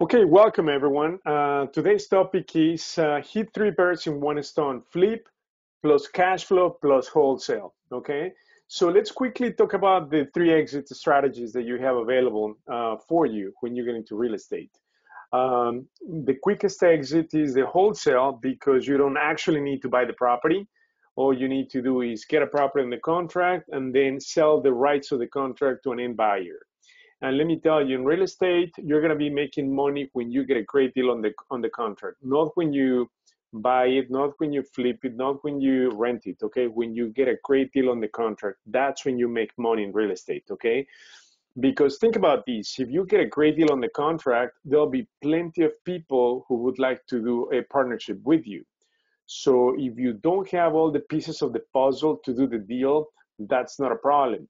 Okay, welcome everyone. Today's topic is hit three birds in one stone, flip plus cash flow plus wholesale. Okay, so let's quickly talk about the three exit strategies that you have available for you when you get into real estate. The quickest exit is the wholesale because you don't actually need to buy the property. All you need to do is get a property in the contract and then sell the rights of the contract to an end buyer. And let me tell you, in real estate, you're going to be making money when you get a great deal on the contract, not when you buy it, not when you flip it, not when you rent it. Okay, when you get a great deal on the contract, that's when you make money in real estate. Okay, because think about this: if you get a great deal on the contract, there'll be plenty of people who would like to do a partnership with you. So if you don't have all the pieces of the puzzle to do the deal, that's not a problem.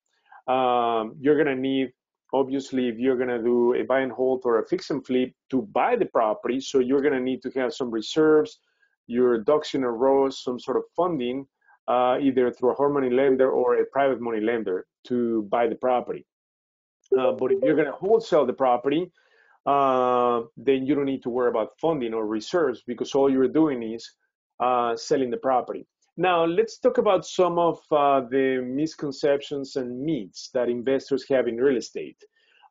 You're gonna need, obviously, if you're gonna do a buy and hold or a fix and flip to buy the property, so you're gonna need to have some reserves, your ducks in a row, some sort of funding, either through a hard money lender or a private money lender to buy the property. But if you're gonna wholesale the property, then you don't need to worry about funding or reserves because all you're doing is selling the property. Now, let's talk about some of the misconceptions and myths that investors have in real estate.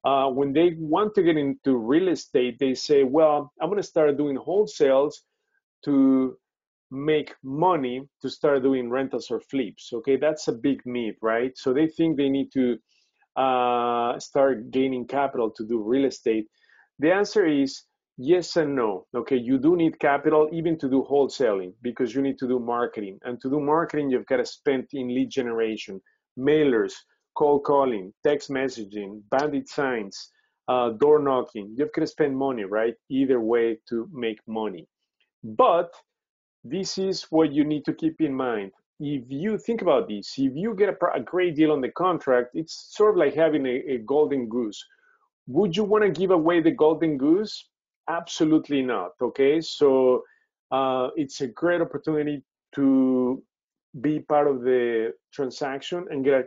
When they want to get into real estate, they say, well, I'm going to start doing wholesales to make money to start doing rentals or flips. Okay, that's a big myth, right? So they think they need to start gaining capital to do real estate. The answer is yes and no. Okay, you do need capital even to do wholesaling because you need to do marketing. And to do marketing, you've got to spend in lead generation, mailers, cold calling, text messaging, bandit signs, door knocking. You've got to spend money, right? Either way to make money. But this is what you need to keep in mind. If you think about this, if you get a great deal on the contract, it's sort of like having a golden goose. Would you want to give away the golden goose? Absolutely not. Okay, so it's a great opportunity to be part of the transaction and get a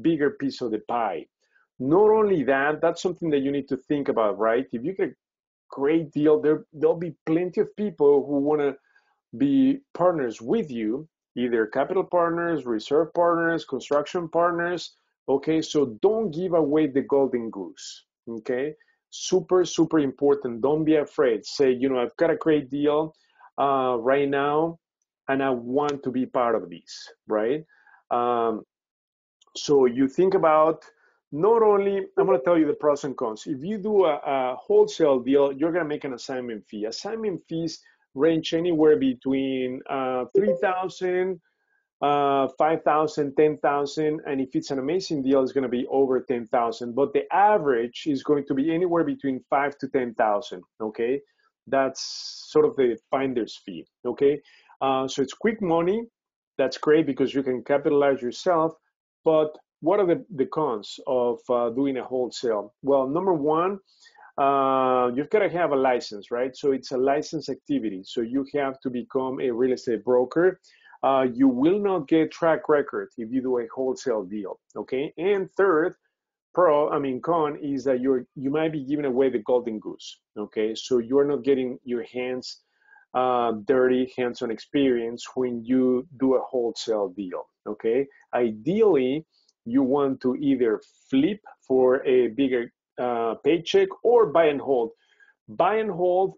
bigger piece of the pie. Not only that, that's something that you need to think about, right? If you get a great deal, there'll be plenty of people who want to be partners with you, either capital partners, reserve partners, construction partners. Okay, so don't give away the golden goose. Okay, super, super important. Don't be afraid. Say, I've got a great deal right now, and I want to be part of this, right? Um, so you think about not only, I'm going to tell you the pros and cons. If you do a wholesale deal, you're going to make an assignment fee. Assignment fees range anywhere between 3,000, 5,000, 10,000, and if it's an amazing deal, it's going to be over 10,000. But the average is going to be anywhere between 5 to 10,000. Okay, that's sort of the finder's fee. Okay, so it's quick money. That's great because you can capitalize yourself. But what are the cons of doing a wholesale? Well, number one, you've got to have a license, right? So it's a license activity. So you have to become a real estate broker. You will not get track record if you do a wholesale deal, okay? And third, con is that you might be giving away the golden goose, okay? So you're not getting your hands dirty, hands-on experience when you do a wholesale deal, okay? Ideally, you want to either flip for a bigger paycheck or buy and hold. Buy and hold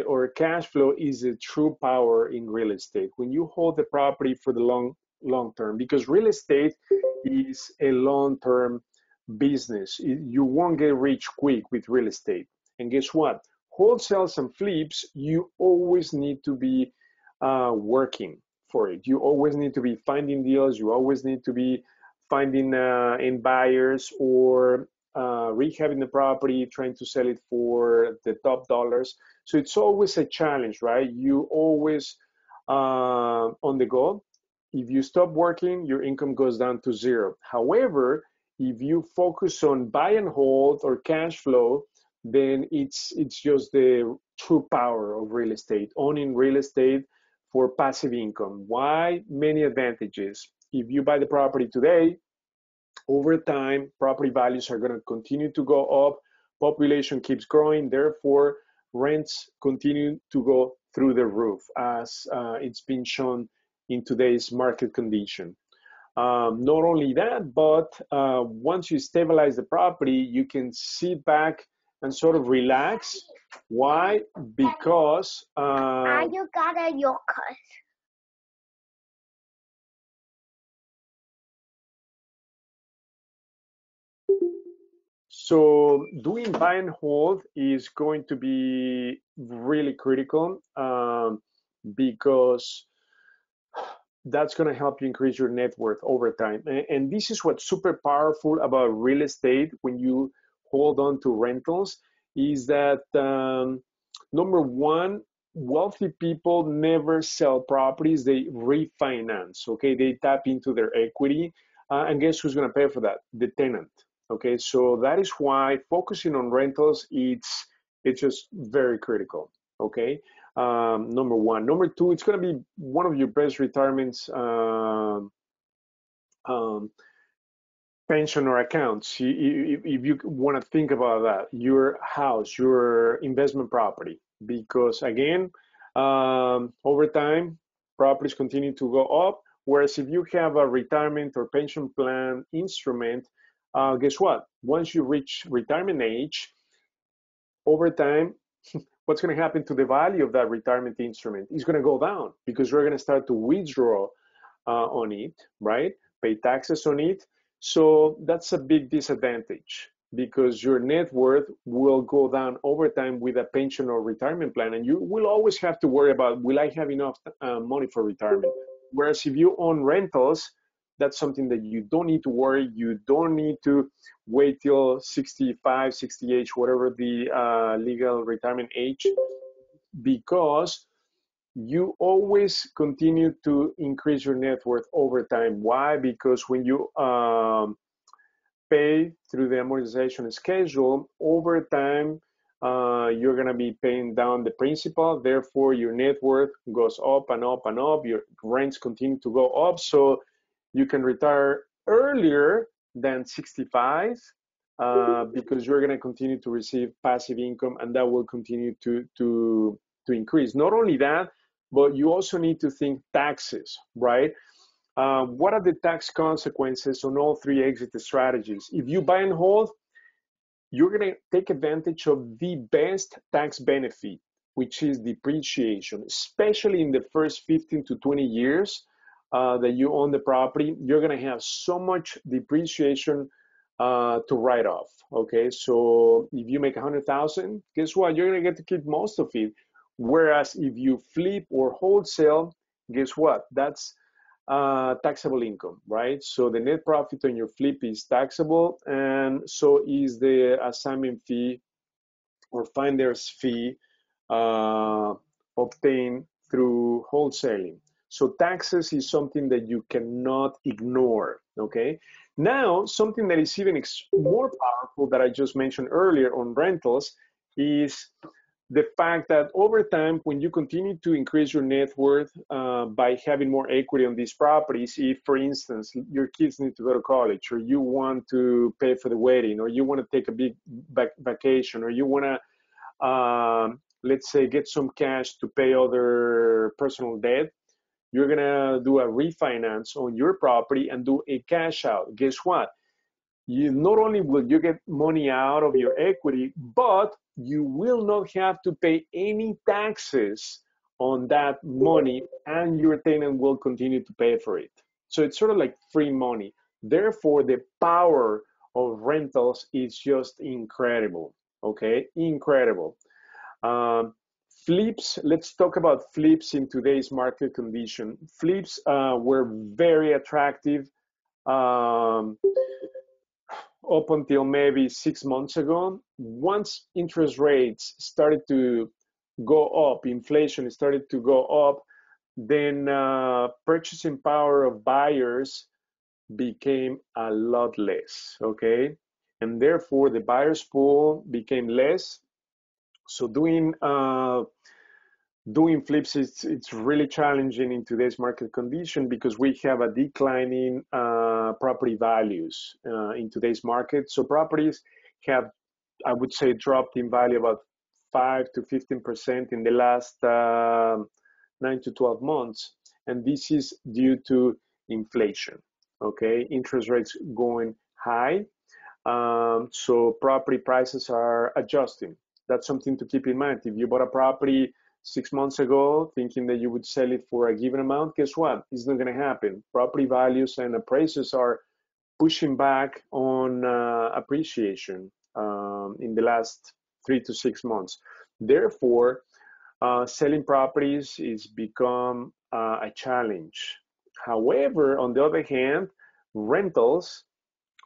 or cash flow is the true power in real estate. When you hold the property for the long term, because real estate is a long term business. You won't get rich quick with real estate. And guess what? Wholesales and flips, you always need to be working for it. You always need to be finding deals. You always need to be finding in buyers or rehabbing the property, trying to sell it for the top dollars. So it's always a challenge, right? You always on the go. If you stop working, your income goes down to zero. However, if you focus on buy and hold or cash flow, then it's just the true power of real estate, owning real estate for passive income. Why? Many advantages. If you buy the property today, over time, property values are going to continue to go up. Population keeps growing. Therefore, rents continue to go through the roof, as it's been shown in today's market condition. Not only that, but once you stabilize the property, you can sit back and sort of relax. Why? Because you got a yogurt. so doing buy and hold is going to be really critical, because that's going to help you increase your net worth over time. And this is what's super powerful about real estate when you hold on to rentals, is that number one, wealthy people never sell properties, they refinance. Okay, they tap into their equity, and guess who's going to pay for that? The tenant. Okay, so that is why focusing on rentals, it's just very critical. Okay, number one. Number two, it's going to be one of your best retirements, um, pension or accounts. If you want to think about that, your house, your investment property, because again, over time, properties continue to go up. Whereas if you have a retirement or pension plan instrument, guess what? Once you reach retirement age, over time, what's going to happen to the value of that retirement instrument? It's going to go down because you're going to start to withdraw on it, right? Pay taxes on it. So that's a big disadvantage because your net worth will go down over time with a pension or retirement plan. And you will always have to worry about, will I have enough money for retirement? Whereas if you own rentals, that's something that you don't need to worry. You don't need to wait till 65, 68, whatever the legal retirement age, because you always continue to increase your net worth over time. Why? Because when you pay through the amortization schedule, over time, you're going to be paying down the principal. Therefore, your net worth goes up and up and up. Your rents continue to go up. So you can retire earlier than 65, because you're going to continue to receive passive income, and that will continue to increase. Not only that, but you also need to think taxes, right? What are the tax consequences on all three exit strategies? If you buy and hold, you're going to take advantage of the best tax benefit, which is depreciation, especially in the first 15 to 20 years that you own the property. You're going to have so much depreciation to write off. Okay, so if you make 100,000, guess what? You're going to get to keep most of it. Whereas if you flip or wholesale, guess what? That's taxable income, right? So the net profit on your flip is taxable, and so is the assignment fee or finder's fee obtained through wholesaling. So taxes is something that you cannot ignore, okay? Now, something that is even more powerful that I just mentioned earlier on rentals is the fact that over time, when you continue to increase your net worth by having more equity on these properties, if, for instance, your kids need to go to college, or you want to pay for the wedding, or you want to take a big vacation, or you want to, let's say, get some cash to pay other personal debt, you're going to do a refinance on your property and do a cash out. Guess what? You not only will you get money out of your equity, but you will not have to pay any taxes on that money, and your tenant will continue to pay for it. So it's sort of like free money. Therefore, the power of rentals is just incredible. Okay, incredible. Flips, let's talk about flips in today's market condition. Flips were very attractive up until maybe 6 months ago. Once interest rates started to go up, inflation started to go up, then purchasing power of buyers became a lot less, okay? And therefore the buyer's pool became less. So doing flips, it's really challenging in today's market condition because we have a declining property values in today's market. So properties have, I would say, dropped in value about 5 to 15% in the last 9 to 12 months. And this is due to inflation, okay? Interest rates going high. So property prices are adjusting. That's something to keep in mind. If you bought a property 6 months ago thinking that you would sell it for a given amount, guess what? It's not going to happen. Property values and appraisers are pushing back on appreciation in the last 3 to 6 months. Therefore, selling properties is become a challenge. However, on the other hand, rentals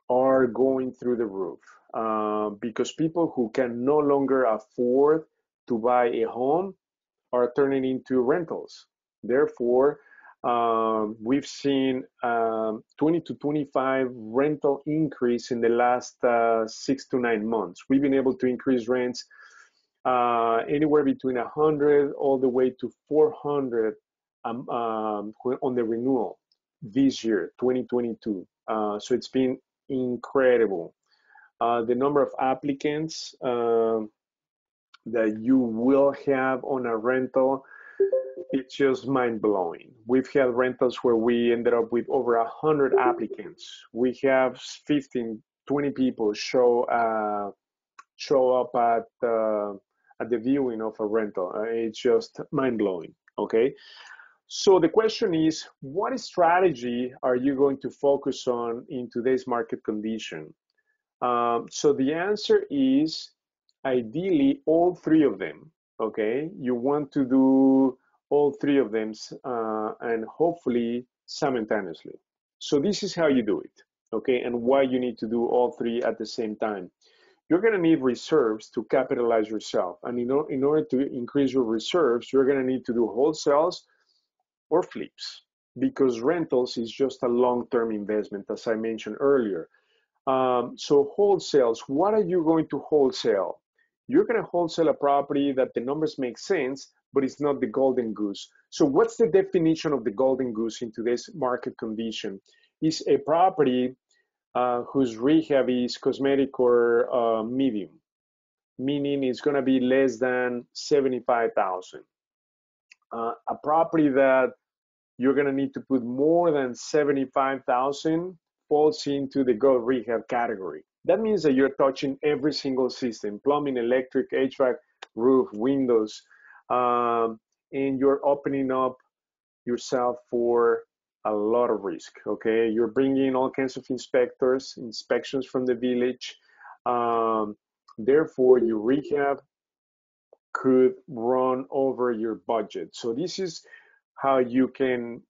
are going through the roof because people who can no longer afford to buy a home are turning into rentals. Therefore, we've seen 20 to 25 rental increase in the last 6 to 9 months. We've been able to increase rents anywhere between 100 all the way to 400 on the renewal this year, 2022. So it's been incredible. The number of applicants that you will have on a rental, it's just mind-blowing. We've had rentals where we ended up with over 100 applicants. We have 15, 20 people show up at the viewing of a rental. It's just mind-blowing, okay? So the question is, what strategy are you going to focus on in today's market condition? So the answer is ideally all three of them, okay? You want to do all three of them and hopefully simultaneously. So this is how you do it, okay? And why you need to do all three at the same time. You're gonna need reserves to capitalize yourself. And in order to increase your reserves, you're gonna need to do wholesales or flips because rentals is just a long-term investment, as I mentioned earlier. So wholesales, what are you going to wholesale? You're going to wholesale a property that the numbers make sense, but it's not the golden goose. So what's the definition of the golden goose in today's market condition? Is a property whose rehab is cosmetic or medium, meaning it's going to be less than 75,000. A property that you're going to need to put more than 75,000 falls into the gold rehab category. That means that you're touching every single system, plumbing, electric, HVAC, roof, windows, and you're opening up yourself for a lot of risk, okay? You're bringing all kinds of inspections from the village. Therefore, your rehab could run over your budget. So this is how you can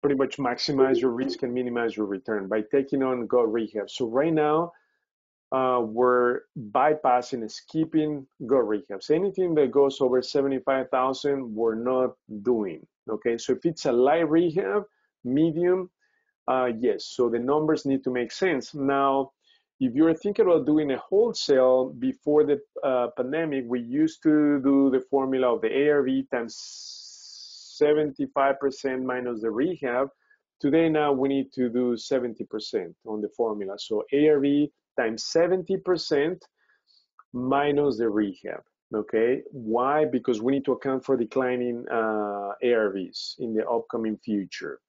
pretty much maximize your risk and minimize your return by taking on gold rehab. So right now, we're bypassing and skipping gold rehabs. Anything that goes over 75,000, we're not doing, okay? So if it's a light rehab, medium, yes, so the numbers need to make sense. Now, if you're thinking about doing a wholesale before the pandemic, we used to do the formula of the ARV times 75% minus the rehab. Today now we need to do 70% on the formula. So ARV times 70% minus the rehab, okay? Why? Because we need to account for declining ARVs in the upcoming future.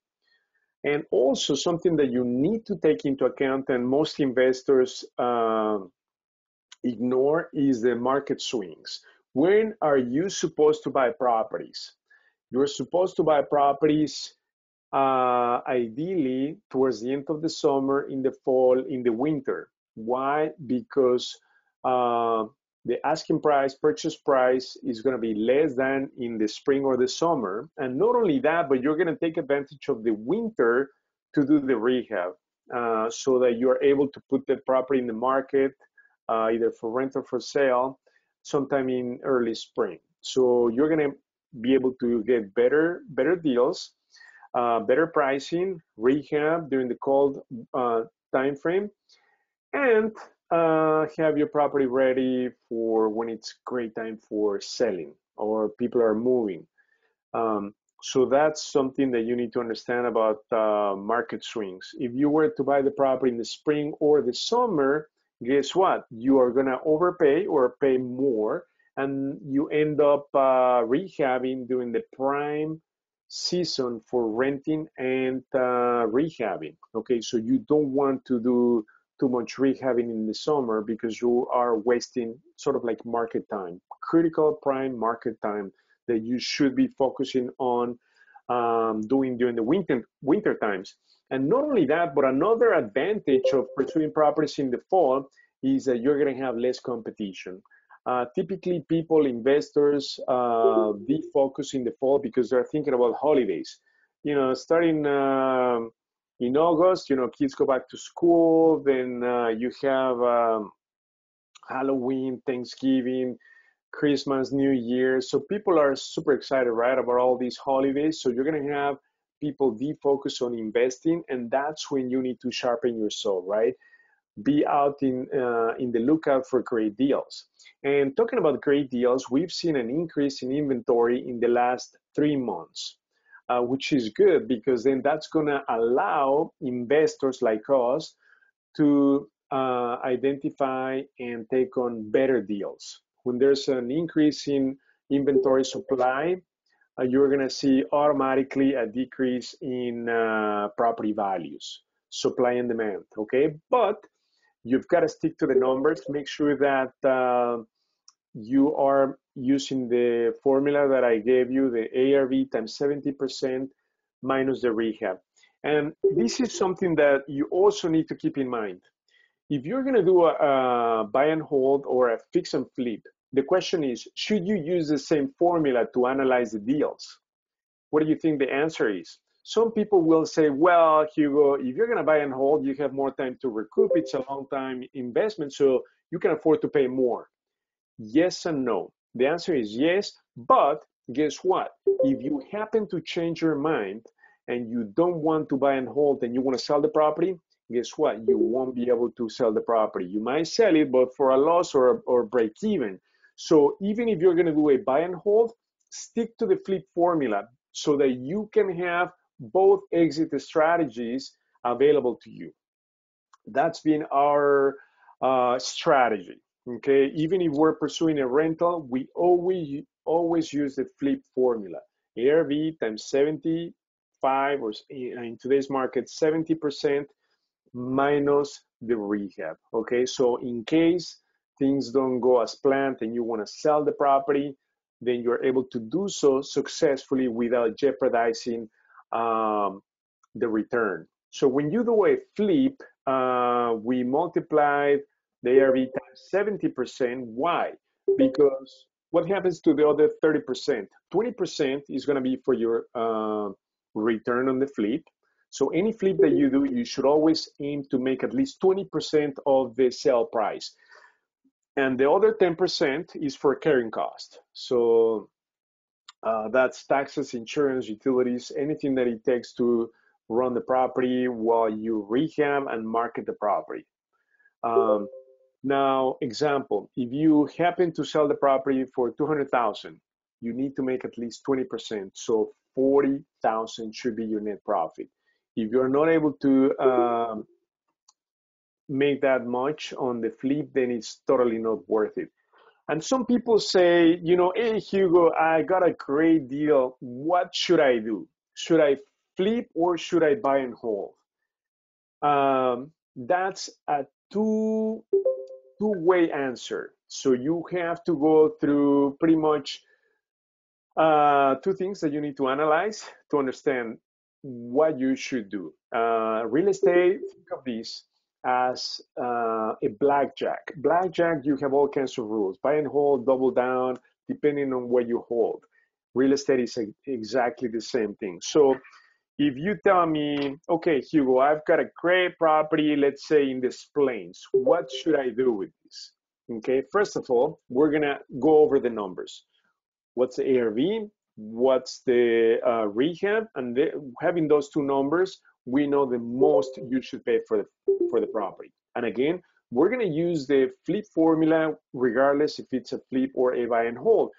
And also something that you need to take into account and most investors ignore is the market swings. When are you supposed to buy properties? You're supposed to buy properties ideally towards the end of the summer, in the fall, in the winter. Why? Because the asking price, purchase price is going to be less than in the spring or the summer. And not only that, but you're going to take advantage of the winter to do the rehab so that you're able to put the property in the market either for rent or for sale sometime in early spring. So you're going to be able to get better deals, better pricing, rehab during the cold time frame, and have your property ready for when it's great time for selling or people are moving. So that's something that you need to understand about market swings. If you were to buy the property in the spring or the summer, guess what? You are going to overpay or pay more, and you end up rehabbing during the prime season for renting and rehabbing. Okay, so you don't want to do too much rehabbing in the summer because you are wasting sort of like market time, critical prime market time that you should be focusing on doing during the winter times. And not only that, but another advantage of pursuing properties in the fall is that you're going to have less competition. Typically, people, investors, defocus in the fall because they're thinking about holidays. Starting in August, kids go back to school. Then you have Halloween, Thanksgiving, Christmas, New Year. So people are super excited, right, about all these holidays. So you're going to have people defocus on investing, and that's when you need to sharpen your soul, right? Be out in the lookout for great deals. And talking about great deals, we've seen an increase in inventory in the last 3 months, which is good because then that's going to allow investors like us to identify and take on better deals. When there's an increase in inventory supply, you're going to see automatically a decrease in property values, supply and demand, okay? But you've got to stick to the numbers. Make sure that you are using the formula that I gave you, the ARV times 70% minus the rehab. And this is something that you also need to keep in mind. If you're going to do a buy and hold or a fix and flip, the question is, should you use the same formula to analyze the deals? What do you think the answer is? Some people will say, well, Hugo, if you're going to buy and hold, you have more time to recoup. It's a long time investment, so you can afford to pay more. Yes and no. The answer is yes, but guess what? If you happen to change your mind and you don't want to buy and hold and you want to sell the property, guess what? You won't be able to sell the property. You might sell it, but for a loss or break even. So even if you're going to do a buy and hold, stick to the flip formula so that you can have both exit strategies available to you. That's been our strategy. Okay, even if we're pursuing a rental, we always use the flip formula. ARV times 75, or in today's market, 70% minus the rehab. Okay, so in case things don't go as planned and you want to sell the property, then you're able to do so successfully without jeopardizing the return. So when you do a flip, we multiplied the ARV times 70%. Why? Because what happens to the other 30%? 20% is going to be for your return on the flip. So any flip that you do, you should always aim to make at least 20% of the sale price. And the other 10% is for carrying cost. So that's taxes, insurance, utilities, anything that it takes to run the property while you rehab and market the property. Now, example, if you happen to sell the property for $200,000, you need to make at least 20%. So $40,000 should be your net profit. If you're not able to make that much on the flip, then it's totally not worth it. And some people say, hey, Hugo, I got a great deal. What should I do? Should I flip or should I buy and hold? That's a two-way answer. So you have to go through pretty much two things that you need to analyze to understand what you should do. Real estate, think of this as a blackjack. Blackjack, you have all kinds of rules. Buy and hold, double down, depending on what you hold. Real estate is exactly the same thing. So if you tell me, okay, Hugo, I've got a great property, let's say in the Plains, what should I do with this? Okay, first of all, we're gonna go over the numbers. What's the ARV? What's the rehab? And having those two numbers, we know the most you should pay for the property. And again, we're going to use the flip formula regardless if it's a flip or a buy and hold.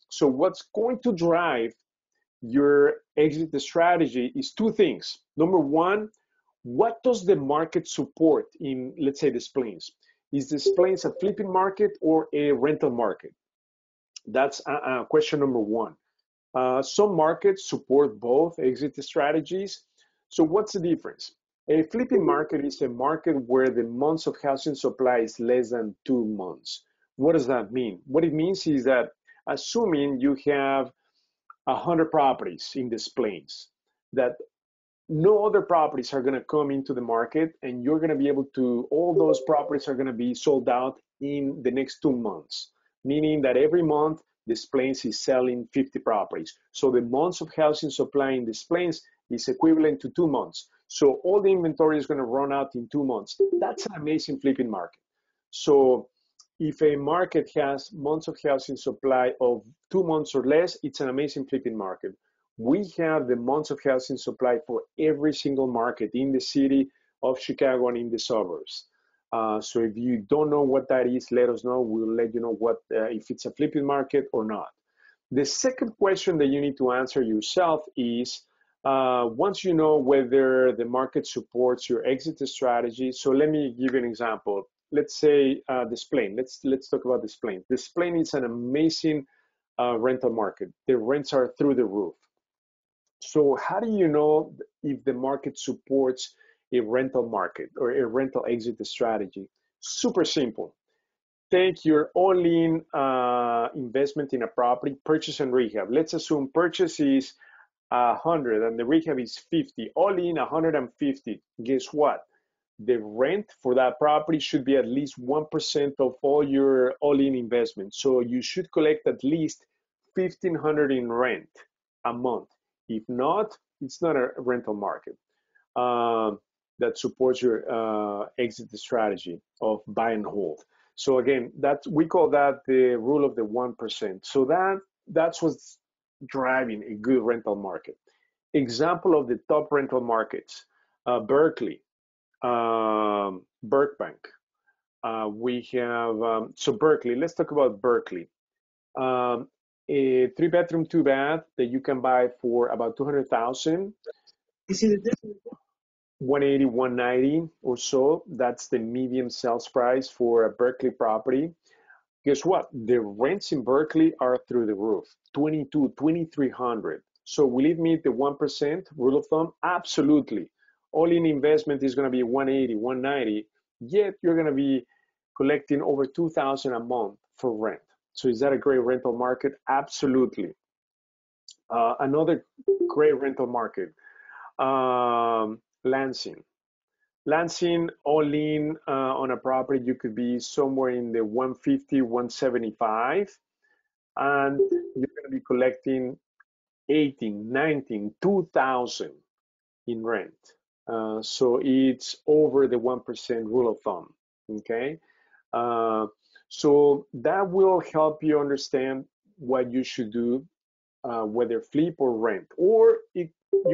So what's going to drive your exit strategy is two things. Number one, what does the market support in, let's say, the Plains? Is the Plains a flipping market or a rental market? That's question number one. Some markets support both exit strategies. So what's the difference? A flipping market is a market where the months of housing supply is less than 2 months. What does that mean? What it means is that assuming you have 100 properties in these plains, that no other properties are going to come into the market, and you're going to be able to, all those properties are going to be sold out in the next 2 months, meaning that every month this plains is selling 50 properties. So the months of housing supply in this plains is equivalent to 2 months. So all the inventory is going to run out in 2 months. That's an amazing flipping market. So if a market has months of housing supply of 2 months or less, it's an amazing flipping market. We have the months of housing supply for every single market in the city of Chicago and in the suburbs. So if you don't know what that is, let us know. We'll let you know what if it's a flipping market or not. The second question that you need to answer yourself is, once you know whether the market supports your exit strategy. So let me give you an example. Let's say this plane. Let's talk about this plane. This plane is an amazing rental market. The rents are through the roof. So how do you know if the market supports a rental market or a rental exit strategy? Super simple. Take your all-in investment in a property, purchase and rehab. Let's assume purchase is 100 and the rehab is 50, all in 150. Guess what? The rent for that property should be at least 1% of all your all-in investment. So you should collect at least 1,500 in rent a month. If not, it's not a rental market that supports your exit strategy of buy and hold. So again, we call that the rule of the 1%. So that's what's driving a good rental market. Example of the top rental markets: Berkeley, Burbank. We have so Berkeley. Let's talk about Berkeley. A 3-bedroom, 2-bath that you can buy for about 200,000. 180, 190 or so. That's the medium sales price for a Berkeley property. Guess what? The rents in Berkeley are through the roof, 22, 2,300. So will it meet the 1% rule of thumb? Absolutely. All in investment is going to be 180, 190, yet you're going to be collecting over 2,000 a month for rent. So is that a great rental market? Absolutely. Another great rental market, Lansing. Lansing, all in on a property, you could be somewhere in the 150, 175, and you're going to be collecting 18, 19, 2,000 in rent. So it's over the 1% rule of thumb, okay? So that will help you understand what you should do, whether flip or rent, or you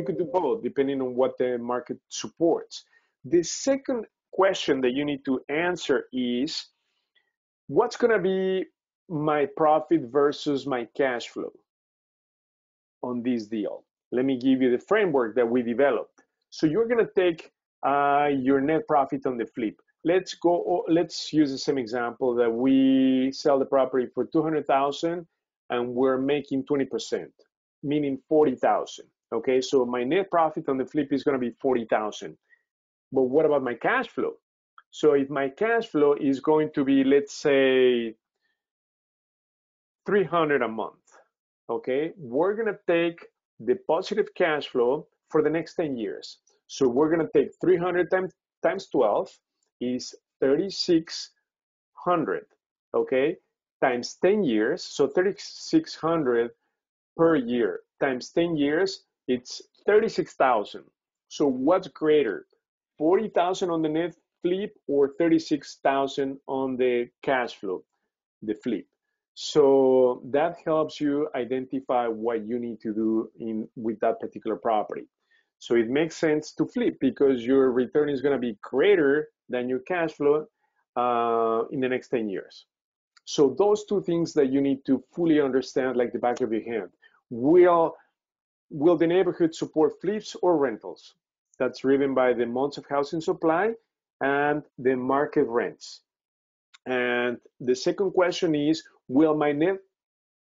could do both depending on what the market supports. The second question that you need to answer is, what's going to be my profit versus my cash flow on this deal? Let me give you the framework that we developed. So you're going to take your net profit on the flip. Let's use the same example that we sell the property for 200,000 and we're making 20%, meaning 40,000. Okay, so my net profit on the flip is going to be 40,000. But what about my cash flow? So if my cash flow is going to be, let's say, 300 a month, okay, we're going to take the positive cash flow for the next 10 years. So we're going to take 300 times 12 is 3,600, okay, times 10 years. So 3,600 per year times 10 years, it's 36,000. So what's greater, 40,000 on the net flip or 36,000 on the cash flow, the flip? So that helps you identify what you need to do with that particular property. So it makes sense to flip because your return is going to be greater than your cash flow in the next 10 years. So those two things that you need to fully understand like the back of your hand. Will the neighborhood support flips or rentals? That's driven by the months of housing supply and the market rents. And the second question is, will my net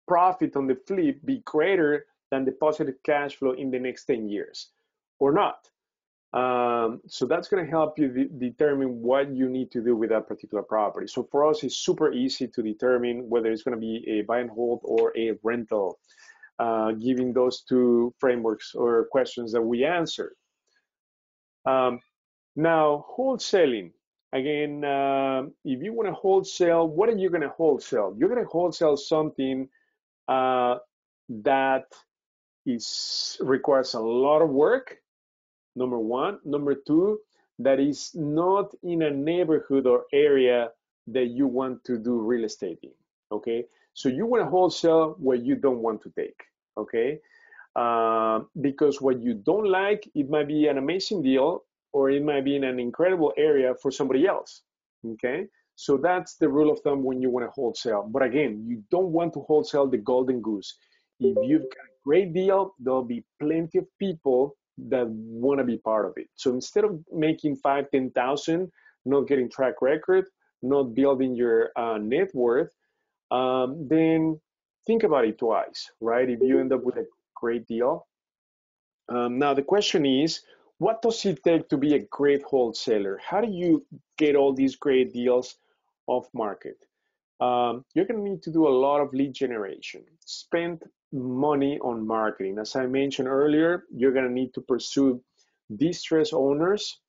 profit on the flip be greater than the positive cash flow in the next 10 years or not? So that's going to help you determine what you need to do with that particular property. So for us, it's super easy to determine whether it's going to be a buy and hold or a rental, given those two frameworks or questions that we answered. Now, wholesaling. Again, if you want to wholesale, what are you going to wholesale? You're going to wholesale something that requires a lot of work, number one. Number two, that is not in a neighborhood or area that you want to do real estate in, okay? So you want to wholesale where you don't want to take, okay? Because what you don't like, it might be an amazing deal, or it might be in an incredible area for somebody else, okay? So that's the rule of thumb when you want to wholesale. But again, you don't want to wholesale the golden goose. If you've got a great deal, there'll be plenty of people that want to be part of it. So instead of making 5, 10,000, not getting track record, not building your net worth, then think about it twice, right? If you end up with a great deal. Now the question is, what does it take to be a great wholesaler? How do you get all these great deals off market? You're going to need to do a lot of lead generation. Spend money on marketing. As I mentioned earlier, you're going to need to pursue distressed owners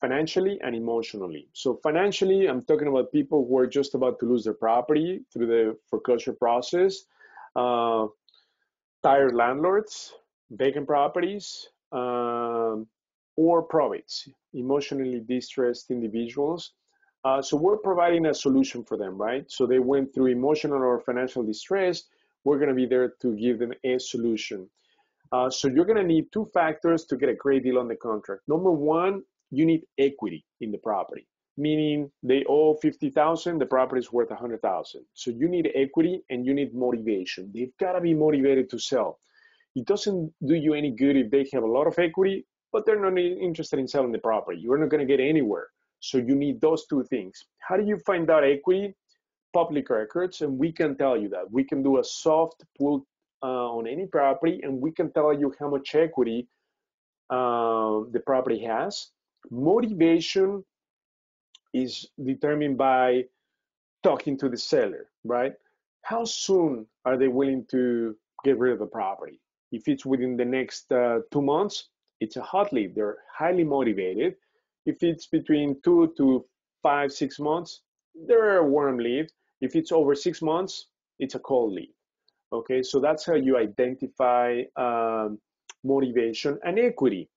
financially and emotionally. So financially, I'm talking about people who are just about to lose their property through the foreclosure process, tired landlords, vacant properties, or probates, emotionally distressed individuals. So we're providing a solution for them, right? So they went through emotional or financial distress. We're going to be there to give them a solution. So you're going to need two factors to get a great deal on the contract. Number one, you need equity in the property, meaning they owe 50,000, the property is worth 100,000. So you need equity and you need motivation. They've got to be motivated to sell. It doesn't do you any good if they have a lot of equity, but they're not interested in selling the property. You're not going to get anywhere. So you need those two things. How do you find out equity? Public records, and we can tell you that. We can do a soft pull on any property, and we can tell you how much equity the property has. Motivation is determined by talking to the seller, right? How soon are they willing to get rid of the property? If it's within the next 2 months, it's a hot lead. They're highly motivated. If it's between 2 to 5, 6 months, they're a warm lead. If it's over 6 months, it's a cold lead. Okay, so that's how you identify motivation and equity.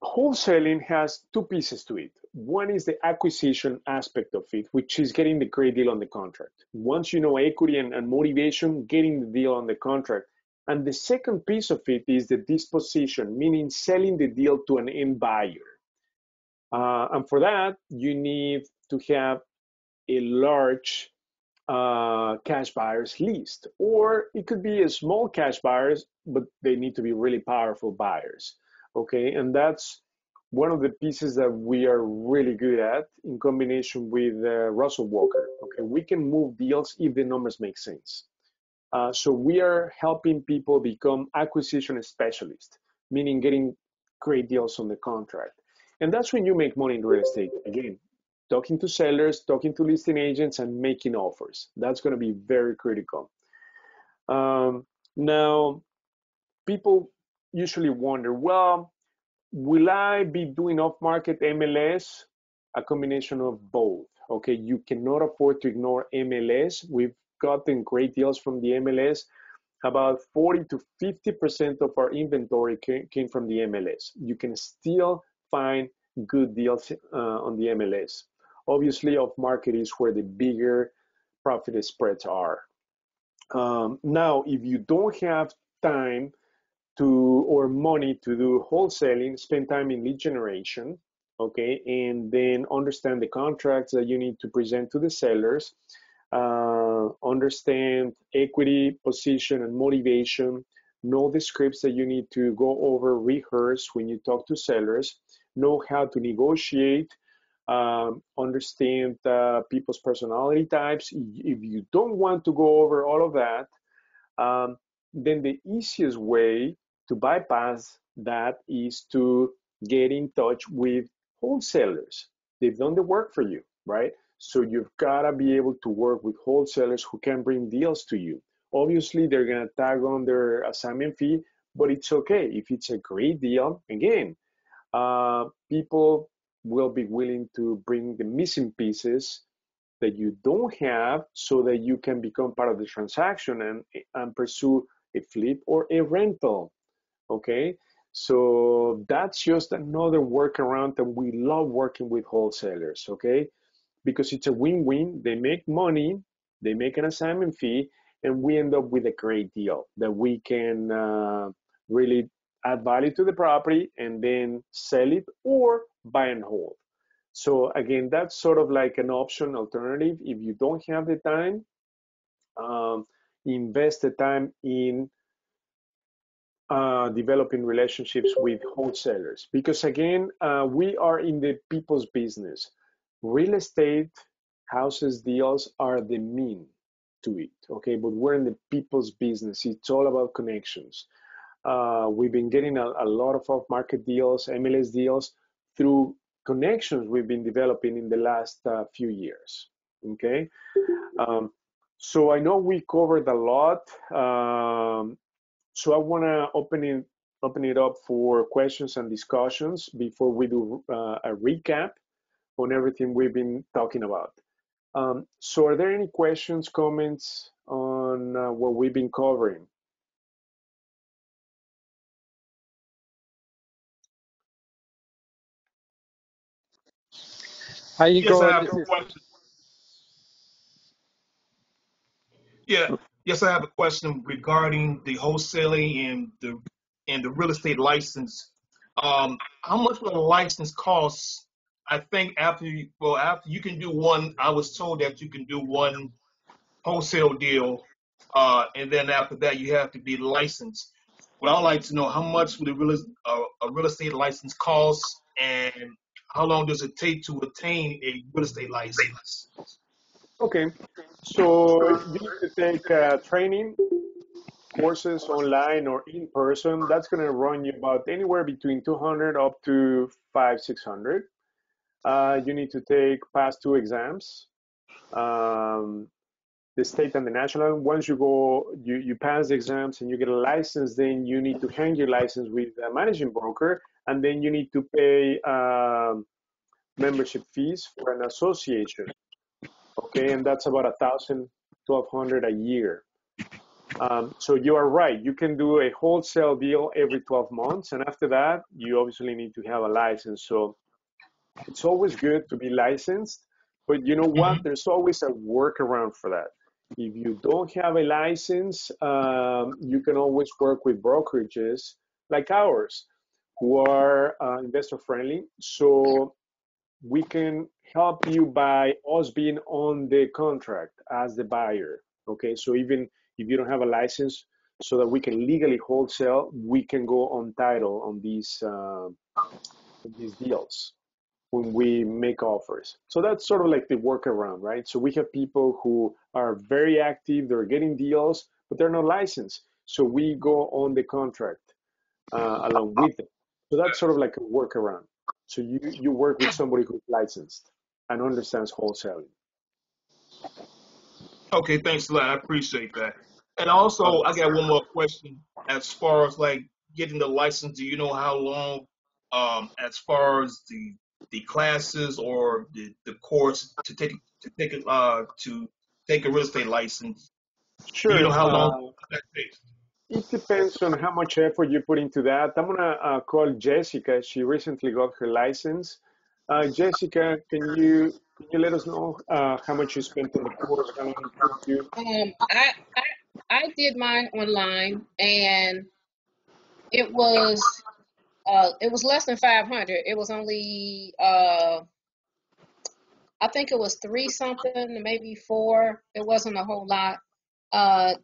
Wholesaling has two pieces to it. One is the acquisition aspect of it, which is getting the great deal on the contract. Once you know equity and motivation, getting the deal on the contract. And the second piece of it is the disposition, meaning selling the deal to an end buyer. And for that, you need to have a large cash buyers list, or it could be a small cash buyers, but they need to be really powerful buyers. Okay, and that's one of the pieces that we are really good at in combination with Russell Walker. Okay, we can move deals if the numbers make sense. So we are helping people become acquisition specialists, meaning getting great deals on the contract. And that's when you make money in real estate. Again, talking to sellers, talking to listing agents, and making offers. That's going to be very critical. Now, people usually wonder, well, will I be doing off-market MLS? A combination of both. Okay, you cannot afford to ignore MLS. We've gotten great deals from the MLS. About 40 to 50% of our inventory came from the MLS. You can still find good deals on the MLS. Obviously, off-market is where the bigger profit spreads are. Now, if you don't have time or money to do wholesaling, spend time in lead generation, okay, and then understand the contracts that you need to present to the sellers, understand equity, position, and motivation, know the scripts that you need to go over, rehearse when you talk to sellers, know how to negotiate, understand people's personality types. If you don't want to go over all of that, then the easiest way to bypass that is to get in touch with wholesalers. They've done the work for you, right? So you've got to be able to work with wholesalers who can bring deals to you. Obviously, they're going to tag on their assignment fee, but it's okay. If it's a great deal, again, people will be willing to bring the missing pieces that you don't have so that you can become part of the transaction and pursue a flip or a rental. Okay, so that's just another workaround, and we love working with wholesalers. Okay, because it's a win-win. They make money, they make an assignment fee, and we end up with a great deal that we can really add value to the property and then sell it or buy and hold. So again, that's sort of like an option alternative. If you don't have the time, um, invest the time in developing relationships with wholesalers. Because again, we are in the people's business. Real estate, houses, deals are the mean to it, okay? But we're in the people's business. It's all about connections. We've been getting a lot of off-market deals, MLS deals, through connections we've been developing in the last few years. Okay, so I know we covered a lot. So I want to open it up for questions and discussions before we do a recap on everything we've been talking about. So are there any questions, comments on what we've been covering? Hi, Yes, I Igor. have a This is question. Yeah, yes, I have a question regarding the wholesaling and the real estate license. How much will a license cost? I think after you can do one, I was told that you can do one wholesale deal, and then after that you have to be licensed. What I'd like to know, how much would a real estate license cost, and how long does it take to attain a real estate license? Okay, so you need to take training courses online or in person. That's going to run you about anywhere between 200 up to 600. You need to take past two exams, um, the state and the national. Once you go, you pass the exams and you get a license, then you need to hang your license with a managing broker, and then you need to pay membership fees for an association. Okay, and that's about 1,000, 1,200 a year. So you are right. You can do a wholesale deal every 12 months, and after that, you obviously need to have a license. So it's always good to be licensed, but you know what? Hmm. There's always a workaround for that. If you don't have a license, you can always work with brokerages like ours who are investor friendly. So we can help you by us being on the contract as the buyer. Okay, so even if you don't have a license, so that we can legally wholesale, we can go on title on these deals when we make offers. So that's sort of like the workaround, right? So we have people who are very active, they're getting deals, but they're not licensed. So we go on the contract along with them. So that's sort of like a workaround. So you work with somebody who's licensed and understands wholesaling. Okay, thanks a lot. I appreciate that. And also, I got one more question. As far as like getting the license, do you know how long, as far as the classes or the course to take a real estate license? Do you know Sure. how long that takes? It depends on how much effort you put into that. I'm gonna call Jessica. She recently got her license. Jessica, can you let us know how much you spent on the course, how long it took you? Um, I, I I did mine online, and it was less than 500. It was only I think it was three something, maybe four. It wasn't a whole lot.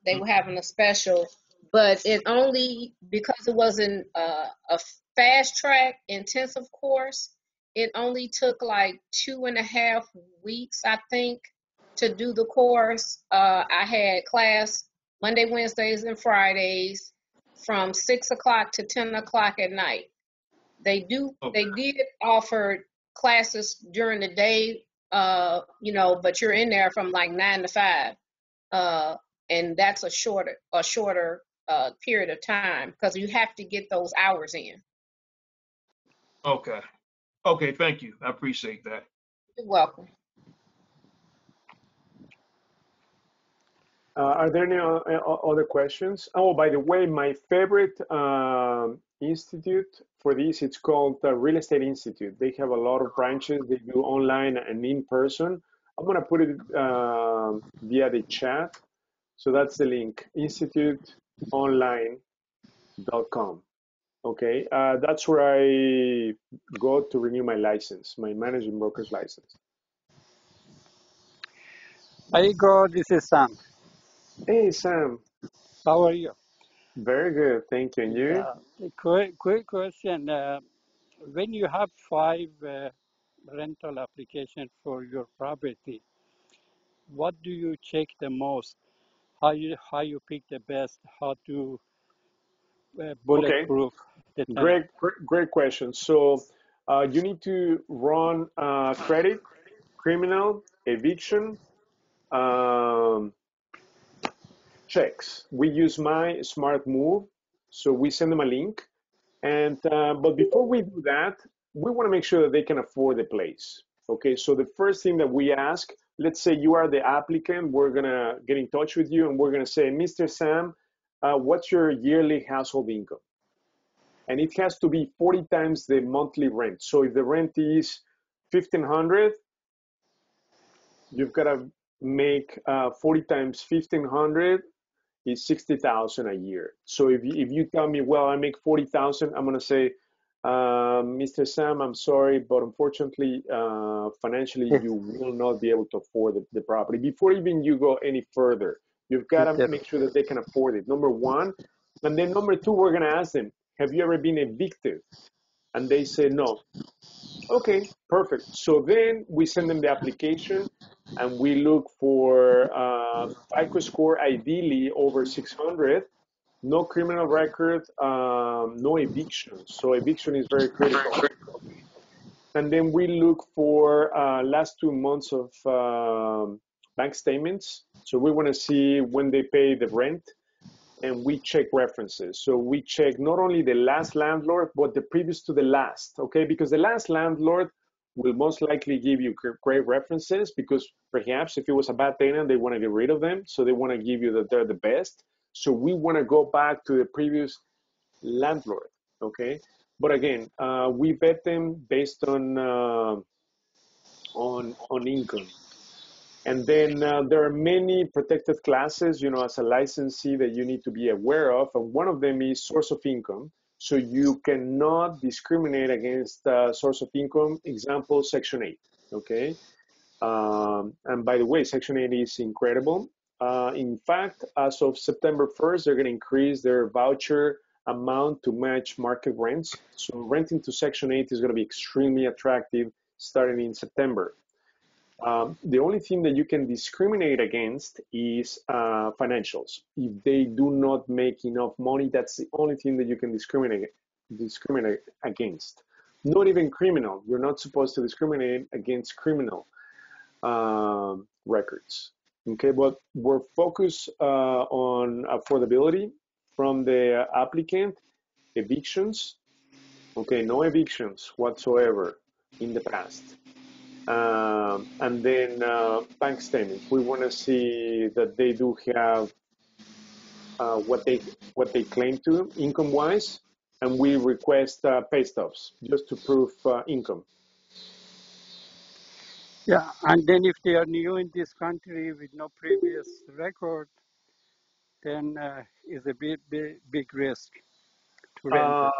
They were having a special, but it only because it wasn't a fast track intensive course. it only took like 2.5 weeks, I think, to do the course. I had class Monday, Wednesdays, and Fridays from 6 o'clock to 10 o'clock at night. They did offer classes during the day, but you're in there from like 9 to 5. And that's a shorter period of time because you have to get those hours in. Okay. Okay, thank you. I appreciate that. You're welcome. Are there any other questions? Oh, by the way, my favorite institute for this, it's called Real Estate Institute. They have a lot of branches. They do online and in person. I'm going to put it via the chat. So that's the link, instituteonline.com. Okay, that's where I go to renew my license, my managing broker's license. Hi, Igor. This is Sam. Hey, Sam. How are you? Very good, thank you. And you? Yeah. Quick question. When you have 5 rental applications for your property, what do you check the most? How you pick the best? How to Okay, bulletproof the tenant? great question. So you need to run credit, criminal, eviction, um, checks. We use my smart move, so we send them a link. And but before we do that, we want to make sure that they can afford the place. Okay, so the first thing that we ask, let's say you are the applicant, we're gonna get in touch with you and we're gonna say, Mr. Sam, what's your yearly household income? And it has to be 40 times the monthly rent. So if the rent is 1,500, you've got to make 40 times 1,500 is 60,000 a year. So if you tell me, well, I make 40,000, I'm gonna say, Mr. Sam, I'm sorry, but unfortunately, financially, you will not be able to afford the property. Before even you go any further, you've got to make sure that they can afford it. Number one, and then number two, we're gonna ask them, have you ever been evicted? And they say no. Okay, perfect. So then we send them the application and we look for FICO score, ideally over 600, no criminal record, no eviction. So eviction is very critical. And then we look for last 2 months of bank statements. So we want to see when they pay the rent, and we check references. So we check not only the last landlord, but the previous to the last, okay? Because the last landlord will most likely give you great references because perhaps if it was a bad tenant, they want to get rid of them. So they want to give you that they're the best. So we want to go back to the previous landlord, okay? But again, we vet them based on income. And then there are many protected classes, you know, as a licensee that you need to be aware of. And one of them is source of income. So you cannot discriminate against source of income. Example, Section 8, okay? And by the way, Section 8 is incredible. In fact, as of September 1st, they're going to increase their voucher amount to match market rents. So renting to Section 8 is going to be extremely attractive starting in September. The only thing that you can discriminate against is financials. If they do not make enough money, that's the only thing that you can discriminate against. Not even criminal. You're not supposed to discriminate against criminal records. Okay, but we're focused on affordability from the applicant, evictions. Okay, no evictions whatsoever in the past. And then bank statements. We want to see that they do have what they claim to income-wise, and we request pay stubs just to prove income. Yeah, and then if they are new in this country with no previous record, then is a big risk to rent it.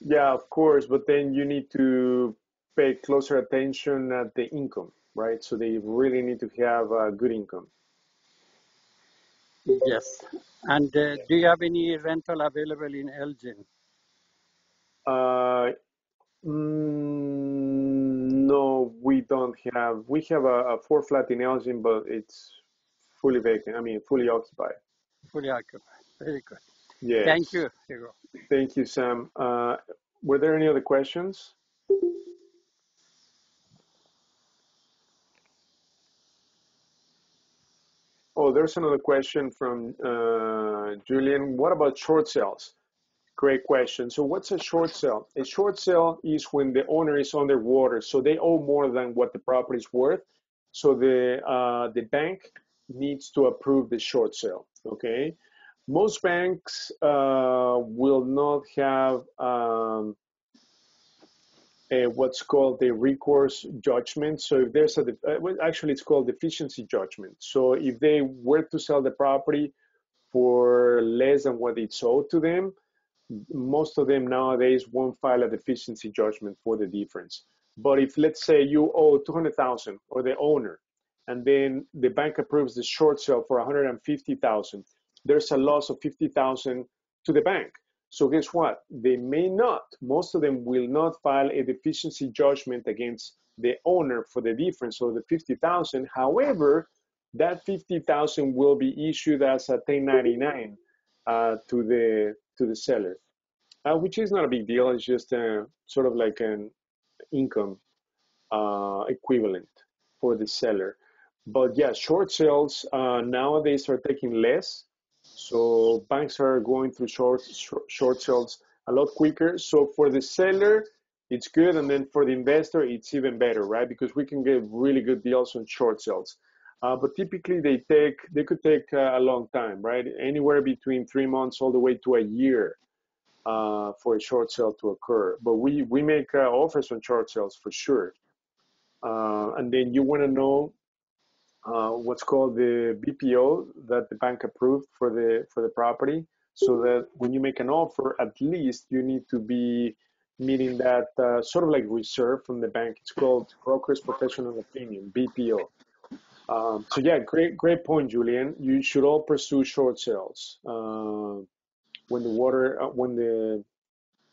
Yeah, of course, but then you need to pay closer attention at the income, right? So they really need to have good income. Yes. And do you have any rental available in Elgin? No, we don't have. We have a four flat in Elgin, but it's fully vacant. I mean, fully occupied. Fully occupied. Very good. Thank Yes. you, Hugo. Thank you, Sam. Were there any other questions? Oh, there's another question from Julian. What about short sales? Great question. So what's a short sale? A short sale is when the owner is underwater, so they owe more than what the property is worth. So the bank needs to approve the short sale. Okay. Most banks will not have what's called the recourse judgment. So if there's a, well, actually it's called deficiency judgment. So if they were to sell the property for less than what it's owed to them, most of them nowadays won't file a deficiency judgment for the difference. But if let's say you owe 200,000 or the owner, and then the bank approves the short sale for 150,000, there's a loss of 50,000 to the bank. So guess what? They may not, most of them will not file a deficiency judgment against the owner for the difference of the 50,000. However, that 50,000 will be issued as a 1099 to the seller, which is not a big deal. It's just sort of like an income equivalent for the seller. But yeah, short sales nowadays are taking less. So banks are going through short sales a lot quicker. So for the seller, it's good. And then for the investor, it's even better, right? Because we can get really good deals on short sales. But typically they could take a long time, right? Anywhere between 3 months all the way to a year for a short sale to occur. But we make offers on short sales for sure. And then you want to know what's called the BPO that the bank approved for the property, so that when you make an offer, at least you need to be meeting that sort of like reserve from the bank. It's called broker's professional opinion, BPO. So yeah, great point, Julian. You should all pursue short sales when the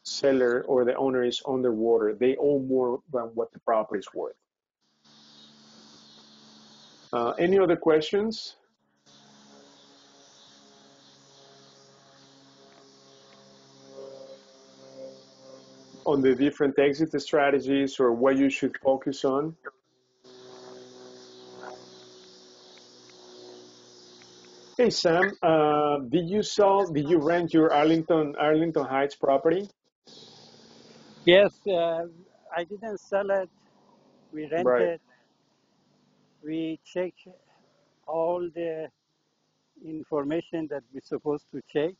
seller or the owner is underwater. They owe more than what the property is worth. Any other questions on the different exit strategies or what you should focus on? Hey Sam, did you rent your Arlington Heights property? Yes, I didn't sell it. We Right, rented. We check all the information that we're supposed to check.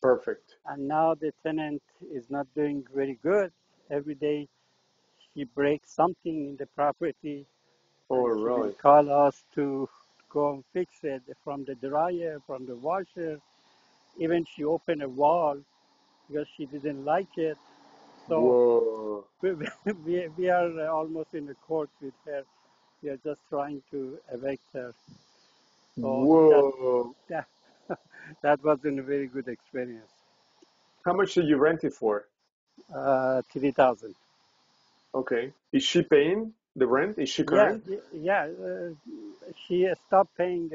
perfect. And now the tenant is not doing very good. Every day she breaks something in the property Oh, and she will really? call us to go and fix it, from the dryer, from the washer. Even she opened a wall because she didn't like it. So Whoa, we are almost in the court with her. We are just trying to evict her. So whoa. that, that wasn't a very good experience. How much did you rent it for? 3,000. Okay. Is she paying the rent? Is she Yeah, current? yeah. She stopped paying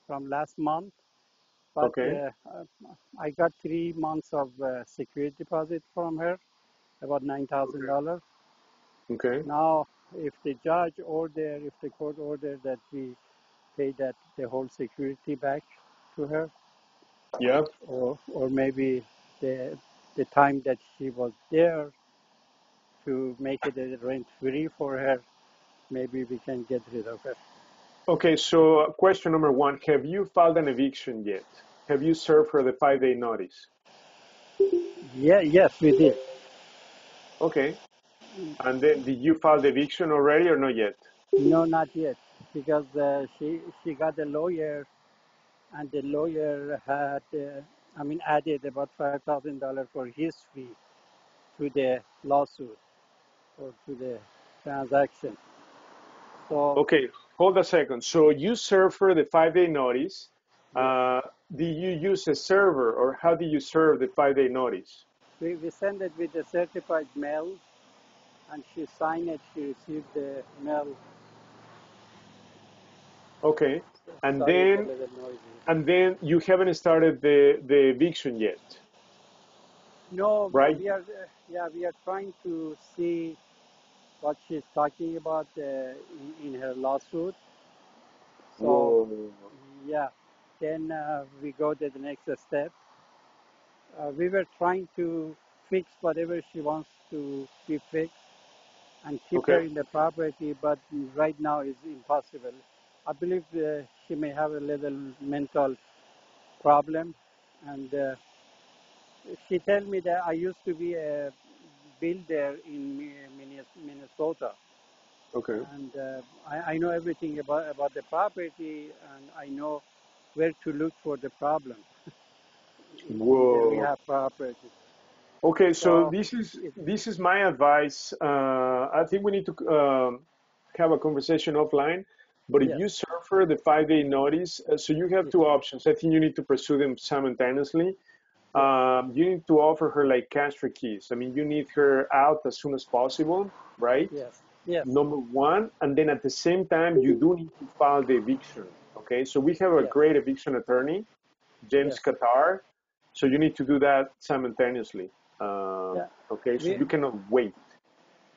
from last month, but Okay, I got 3 months of security deposit from her, about okay, $9,000. okay. Now, if the if the court order that we pay that the whole security back to her, Yeah. or maybe the the time that she was there to make it a rent free for her, maybe we can get rid of her. Okay, so question number one, have you filed an eviction yet? Have you served her the 5-day notice? Yeah, yes, we did. Okay. And then did you file the eviction already or not yet? No, not yet, because she got a lawyer, and the lawyer had, added about $5,000 for his fee to the lawsuit or to the transaction. So Okay, hold a second. So you serve her the 5-day notice. yes, Did you use a server or how do you serve the 5-day notice? we send it with a certified mail, and she signed it. She received the mail. Okay. And Sorry, it's a then little noisy. you haven't started the eviction yet, No, right? we are. Yeah, we are trying to see what she's talking about in her lawsuit. So Whoa. yeah, then we go to the next step. We were trying to fix whatever she wants to be fixed and keep Okay. her in the property, but right now is impossible. I believe she may have a little mental problem, and she told me that I used to be a builder in Minnesota, Okay. and I know everything about the property, and I know where to look for the problem in the Whoa. rehab property. Okay, so So this is it, this is my advice. I think we need to have a conversation offline. But if yes, you serve her the 5-day notice, so you have yes, two options. I think you need to pursue them simultaneously. yes, You need to offer her like cash for keys. I mean, you need her out as soon as possible, right? yes, yes, Number one, and then at the same time, you do need to file the eviction. Okay, so we have a yes, great eviction attorney, James yes. Qatar. So you need to do that simultaneously. Yeah, Okay, so we you cannot wait.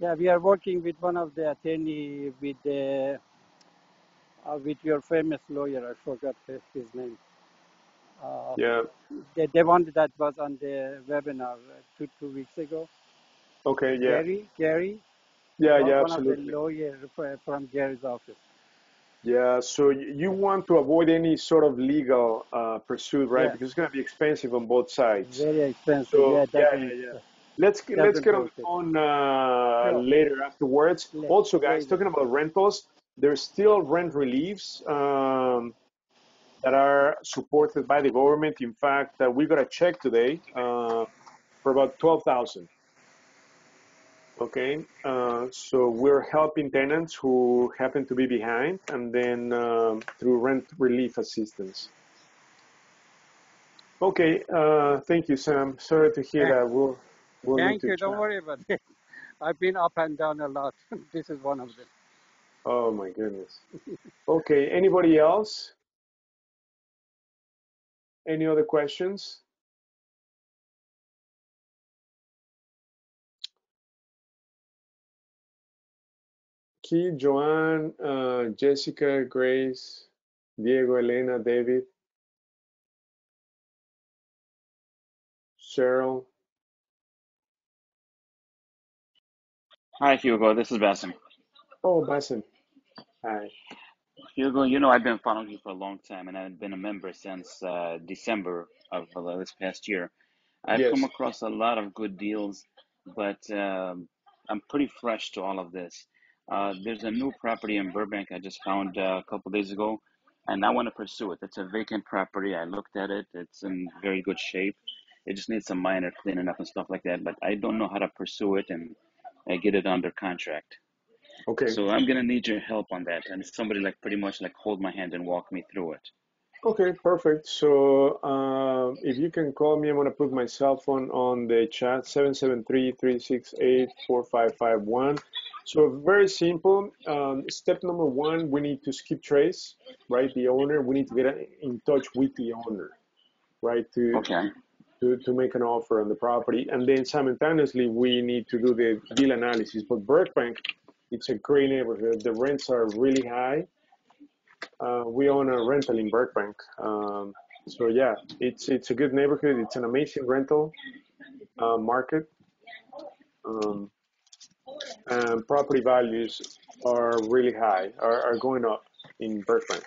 yeah we are working with one of the attorney with your famous lawyer. I forgot his name. Uh, Yeah. the one that was on the webinar two weeks ago. Okay. Yeah. Gary, Yeah. Yeah. one of the Absolutely. lawyers from Gary's office. Yeah. So you want to avoid any sort of legal pursuit, right? Yeah, Because it's going to be expensive on both sides. very expensive. So Yeah, yeah, yeah, yeah. Let's doesn't get on the worth it. phone Sure, later afterwards. Also, guys, later. talking about rentals, there's still rent reliefs that are supported by the government. In fact, we got a check today for about 12,000. Okay, so we're helping tenants who happen to be behind, and then through rent relief assistance. Okay, thank you, Sam. Sorry to hear Th- that. We'll need Thank to you. Don't chat. worry about it. I've been up and down a lot. This is one of them. Oh my goodness. Okay, anybody else? Any other questions? Key, Joanne, Jessica, Grace, Diego, Elena, David, Cheryl. Hi, Hugo. This is Bassem. Oh, Basim. Hi. Hugo, I've been following you for a long time, and I've been a member since December of this past year. I've come Yes. across a lot of good deals, but I'm pretty fresh to all of this. There's a new property in Burbank I just found a couple days ago, and I want to pursue it. It's a vacant property. I looked at it. It's in very good shape. It just needs some minor cleaning up and stuff like that, but I don't know how to pursue it and get it under contract. Okay. So I'm gonna need your help on that, and somebody like pretty much like hold my hand and walk me through it. Okay, perfect. So if you can call me, I'm going to put my cell phone on the chat, 773-368-4551. So very simple. Step number one, we need to skip trace, right? The owner, we need to get in touch with the owner, right? Okay. To make an offer on the property. And then simultaneously, we need to do the deal analysis. But Burbank, it's a great neighborhood. The rents are really high. We own a rental in Burbank. So yeah, it's a good neighborhood. It's an amazing rental market. Um, and property values are really high, are going up in Burbank.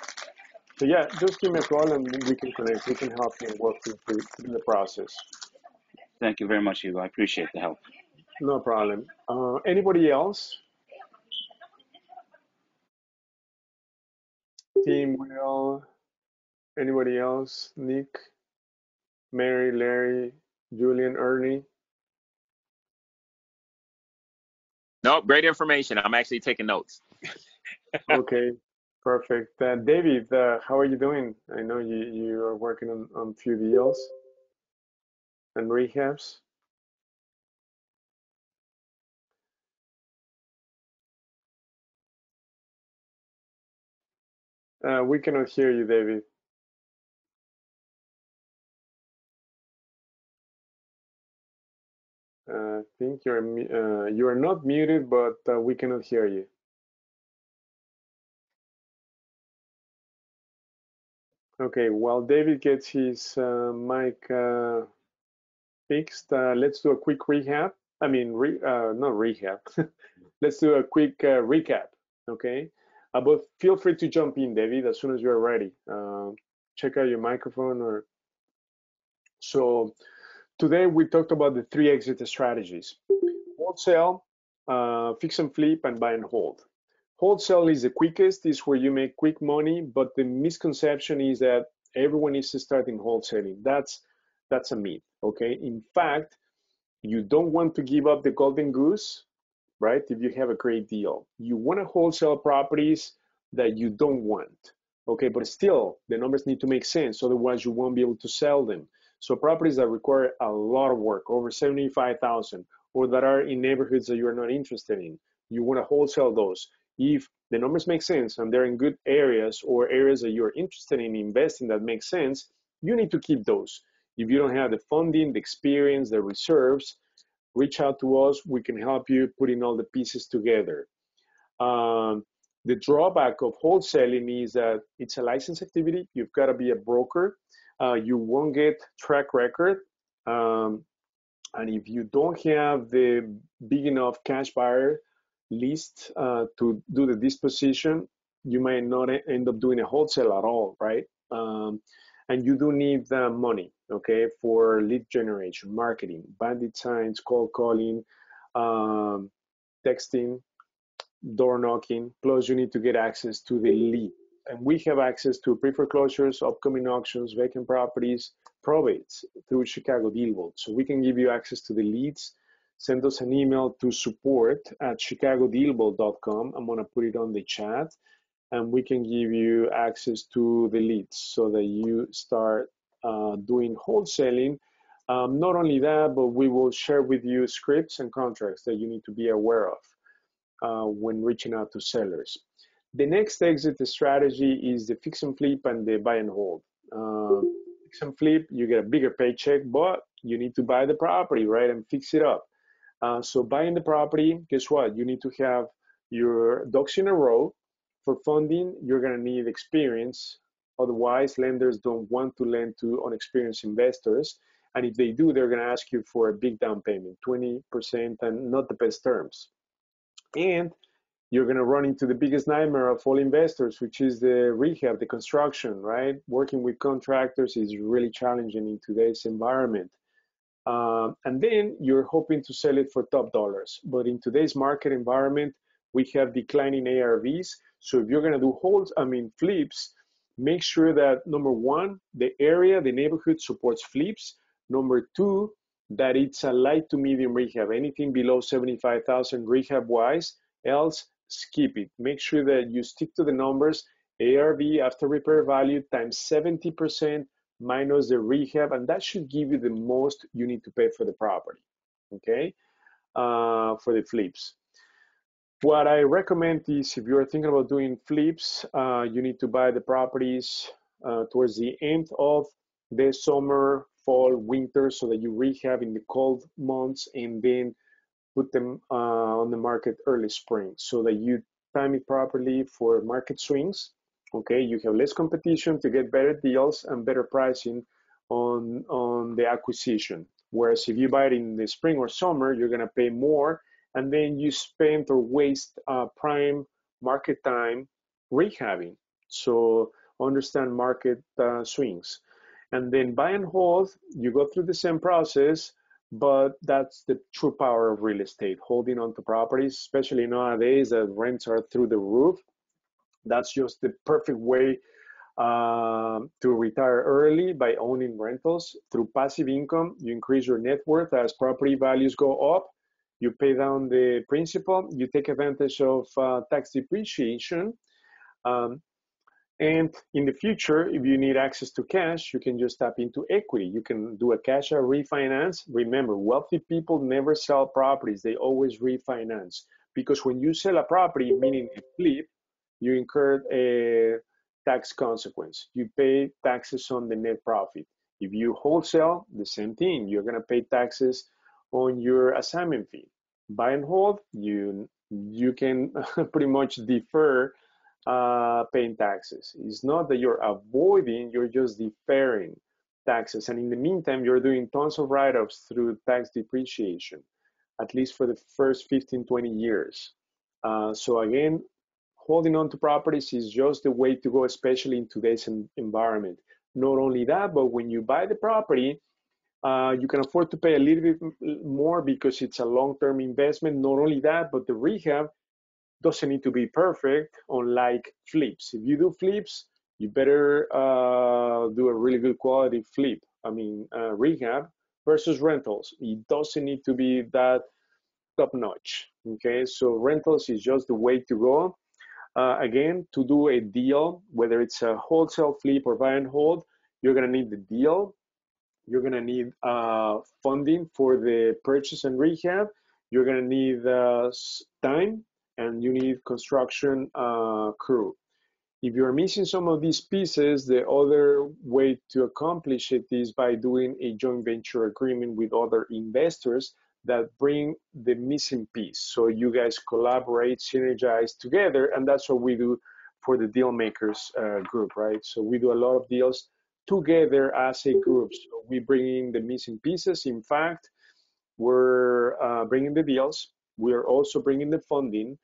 So yeah, just give me a call and we can connect. We can help you and walk you through the process. Thank you very much, Hugo. I appreciate the help. No problem. Anybody else? Team Will? Anybody else? Nick, Mary, Larry, Julian, Ernie? No, great information. I'm actually taking notes. Okay, perfect. David, how are you doing? I know you are working on few deals and rehabs. We cannot hear you, David. I think you are not muted, but we cannot hear you. Okay, while David gets his mic fixed, let's do a quick recap. I mean, not rehab. Let's do a quick recap, okay? But feel free to jump in, David, as soon as you're ready. Check out your microphone. So today we talked about the 3 exit strategies: wholesale, fix and flip, and buy and hold. Wholesale is the quickest, is where you make quick money, but the misconception is that everyone needs to start in wholesaling. That's a myth, okay? In fact, you don't want to give up the golden goose, right? If you have a great deal, you want to wholesale properties that you don't want, okay? But still, the numbers need to make sense, otherwise you won't be able to sell them. So properties that require a lot of work, over 75,000, or that are in neighborhoods that you're not interested in, you want to wholesale those. If the numbers make sense and they're in good areas or areas that you're interested in investing that make sense, you need to keep those. If you don't have the funding, the experience, the reserves, reach out to us. We can help you putting all the pieces together. The drawback of wholesaling is that it's a licensed activity. You've got to be a broker. You won't get track record. And if you don't have the big enough cash buyer list to do the disposition, you might not end up doing a wholesale at all, right? And you do need money, okay, for lead generation, marketing, bandit signs, cold calling, texting, door knocking, plus you need to get access to the lead. And we have access to pre-foreclosures, upcoming auctions, vacant properties, probates through Chicago Deal Vault. So we can give you access to the leads. Send us an email to support@chicagodealvault.com. I'm going to put it on the chat. And we can give you access to the leads so that you start doing wholesaling. Not only that, but we will share with you scripts and contracts that you need to be aware of when reaching out to sellers. The next exit strategy is the fix and flip and the buy and hold. Fix and flip, you get a bigger paycheck, but you need to buy the property, right, and fix it up. So buying the property, guess what? You need to have your ducks in a row. For funding, you're going to need experience. Otherwise, lenders don't want to lend to unexperienced investors. And if they do, they're going to ask you for a big down payment, 20%, and not the best terms. And you're going to run into the biggest nightmare of all investors, which is the rehab, the construction, right? Working with contractors is really challenging in today's environment. And then you're hoping to sell it for top dollars. But in today's market environment, we have declining ARVs. So if you're going to do flips, make sure that number one, the area, the neighborhood supports flips. Number two, that it's a light to medium rehab. Anything below 75,000 rehab wise, else skip it. Make sure that you stick to the numbers. ARV, after repair value, times 70% minus the rehab, and that should give you the most you need to pay for the property, okay, for the flips. What I recommend is if you're thinking about doing flips, you need to buy the properties towards the end of the summer, fall, winter, so that you rehab in the cold months and then put them on the market early spring so that you time it properly for market swings. Okay, you have less competition to get better deals and better pricing on the acquisition. Whereas if you buy it in the spring or summer, you're going to pay more, and then you spend or waste prime market time rehabbing. So understand market swings. And then buy and hold, you go through the same process, but that's the true power of real estate, holding on to properties, especially nowadays that rents are through the roof. That's just the perfect way to retire early by owning rentals. Through passive income, you increase your net worth as property values go up. You pay down the principal. You take advantage of tax depreciation. And in the future, if you need access to cash, you can just tap into equity. You can do a cash out refinance. Remember, wealthy people never sell properties. They always refinance. Because when you sell a property, meaning a flip, you incurred tax consequence. You pay taxes on the net profit. If you wholesale, the same thing. You're going to pay taxes on your assignment fee. Buy and hold, you can pretty much defer paying taxes. It's not that you're avoiding, you're just deferring taxes. And in the meantime, you're doing tons of write-offs through tax depreciation, at least for the first 15, 20 years. So again, holding on to properties is just the way to go, especially in today's environment. Not only that, but when you buy the property, you can afford to pay a little bit more because it's a long-term investment. Not only that, but the rehab doesn't need to be perfect, unlike flips. If you do flips, you better do a really good quality flip. I mean, rehab versus rentals. It doesn't need to be that top notch. Okay, so rentals is just the way to go. Again, to do a deal, whether it's a wholesale flip or buy and hold, you're gonna need the deal. You're gonna need funding for the purchase and rehab. You're gonna need time, and you need construction crew. If you're missing some of these pieces, the other way to accomplish it is by doing a joint venture agreement with other investors that bring the missing piece. So you guys collaborate, synergize together, and that's what we do for the deal makers group, right? So we do a lot of deals together as a group. So we bring in the missing pieces. In fact, we're bringing the deals. We are also bringing the funding.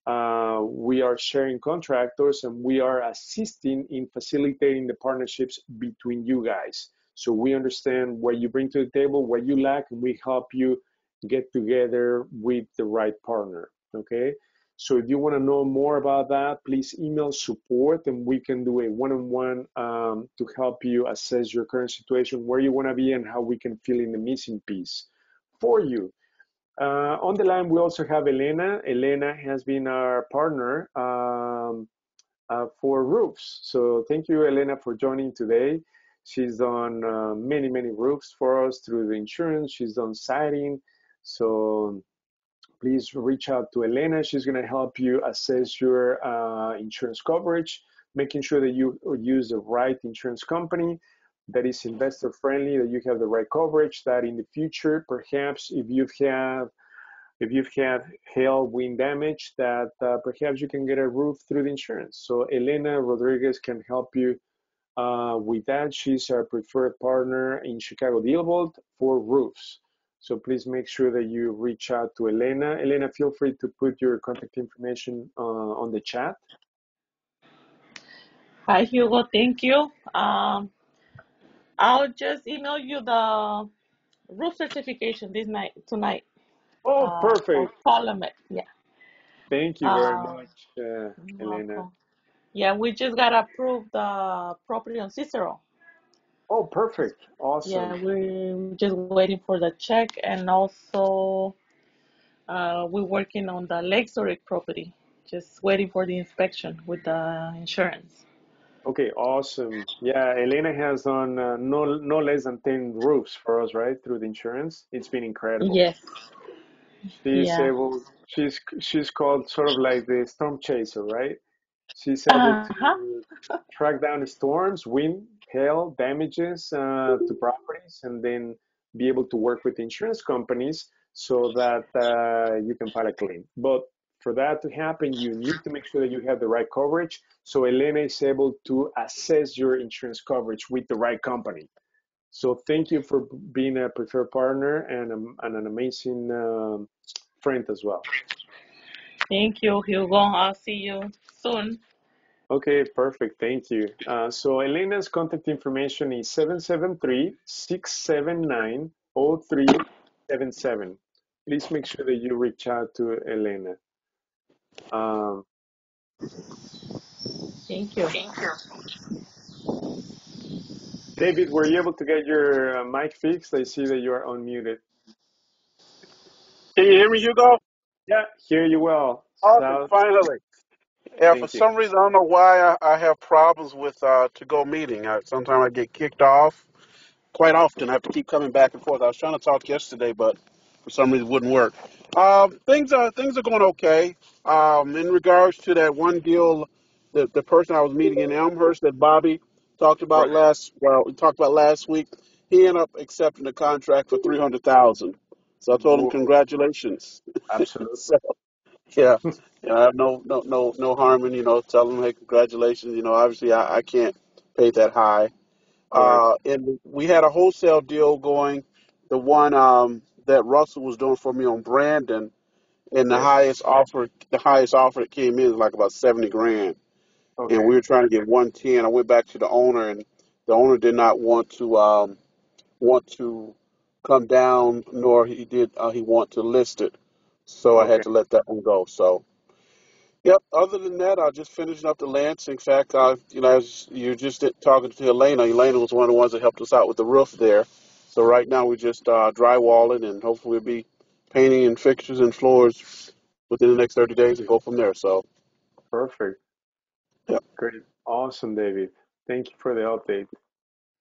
We are sharing contractors, and we are assisting in facilitating the partnerships between you guys. So we understand what you bring to the table, what you lack, and we help you get together with the right partner. Okay. So if you want to know more about that, please email support, and we can do a one-on-one to help you assess your current situation, where you want to be, and how we can fill in the missing piece for you. On the line, we also have Elena. Elena has been our partner for roofs. So thank you, Elena, for joining today. She's done many, many roofs for us through the insurance. She's done siding. So please reach out to Elena. She's going to help you assess your insurance coverage, making sure that you use the right insurance company that is investor friendly, that you have the right coverage, that in the future, perhaps if you've had hail, wind damage, that perhaps you can get a roof through the insurance. So Elena Rodriguez can help you with that. She's our preferred partner in Chicago Dealbolt for roofs. So please make sure that you reach out to Elena. Elena, feel free to put your contact information on the chat. Hi, Hugo. Thank you. I'll just email you the roof certification tonight. Oh, perfect. Or column it. Yeah. Thank you very much, Elena. Welcome. Yeah, we just got approved the property on Cicero. Oh, perfect. Awesome. Yeah, we're just waiting for the check, and also we're working on the Lake Zurich property. Just waiting for the inspection with the insurance. Okay, awesome. Yeah, Elena has done no less than 10 roofs for us, right, through the insurance. It's been incredible. Yes. She's called sort of like the storm chaser, right? She's able to track down storms, wind, hail, damages to properties, and then be able to work with insurance companies so that you can file a claim. But for that to happen, you need to make sure that you have the right coverage. So Elena is able to assess your insurance coverage with the right company. So thank you for being a preferred partner and an amazing friend as well. Thank you, Hugo. I'll see you soon. Okay, perfect. Thank you. So Elena's contact information is 773-679-0377. Please make sure that you reach out to Elena. Thank you. David, were you able to get your mic fixed? I see that you are unmuted. Can you hear me, Hugo? Yeah, hear you well. Awesome, finally. Yeah, for Thank you. some reason, I don't know why I have problems with to-go meeting. Sometimes I get kicked off. Quite often, I have to keep coming back and forth. I was trying to talk yesterday, but for some reason, it wouldn't work. Things are going okay. In regards to that one deal the person I was meeting in Elmhurst that Bobby Right. we talked about last week. He ended up accepting the contract for 300,000. So I told him Whoa, congratulations. absolutely. So yeah, I have no harm in telling him hey congratulations. Obviously I can't pay that high. Correct. And we had a wholesale deal going, the one that Russell was doing for me on Brandon, and Okay. the highest offer that came in is like about 70 grand, and Okay. we were trying to get 110. I went back to the owner, and the owner did not want to come down, nor he want to list it, so I had Okay. to let that one go. So. Yep. Other than that, I just finishing up the Lance. In fact, as you just talking to Elena, Elena was one of the ones that helped us out with the roof there. So right now we're just drywalling, and hopefully we'll be painting and fixtures and floors within the next 30 days and go from there. So, Perfect. yep. Great. Awesome, David. Thank you for the update.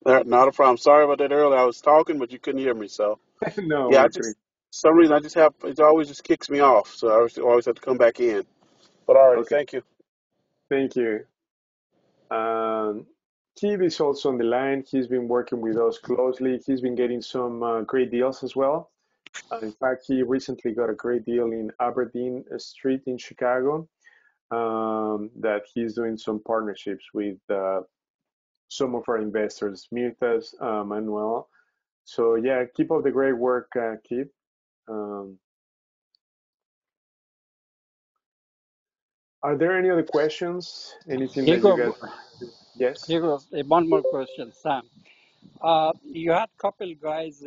Not a problem. Sorry about that earlier. I was talking, but you couldn't hear me. So, No, yeah, we're great. some reason I just have, it always just kicks me off. So I always have to come back in. But alrighty, Okay. thank you. Thank you. Um, Keith is also on the line. He's been working with us closely. He's been getting some great deals as well. In fact, he recently got a great deal in Aberdeen Street in Chicago that he's doing some partnerships with some of our investors, Mirtas, Manuel. So yeah, keep up the great work, Keith. Um, are there any other questions? Anything that you Diego, guys would like to? Yes. Diego, one more question, Sam. You had a couple guys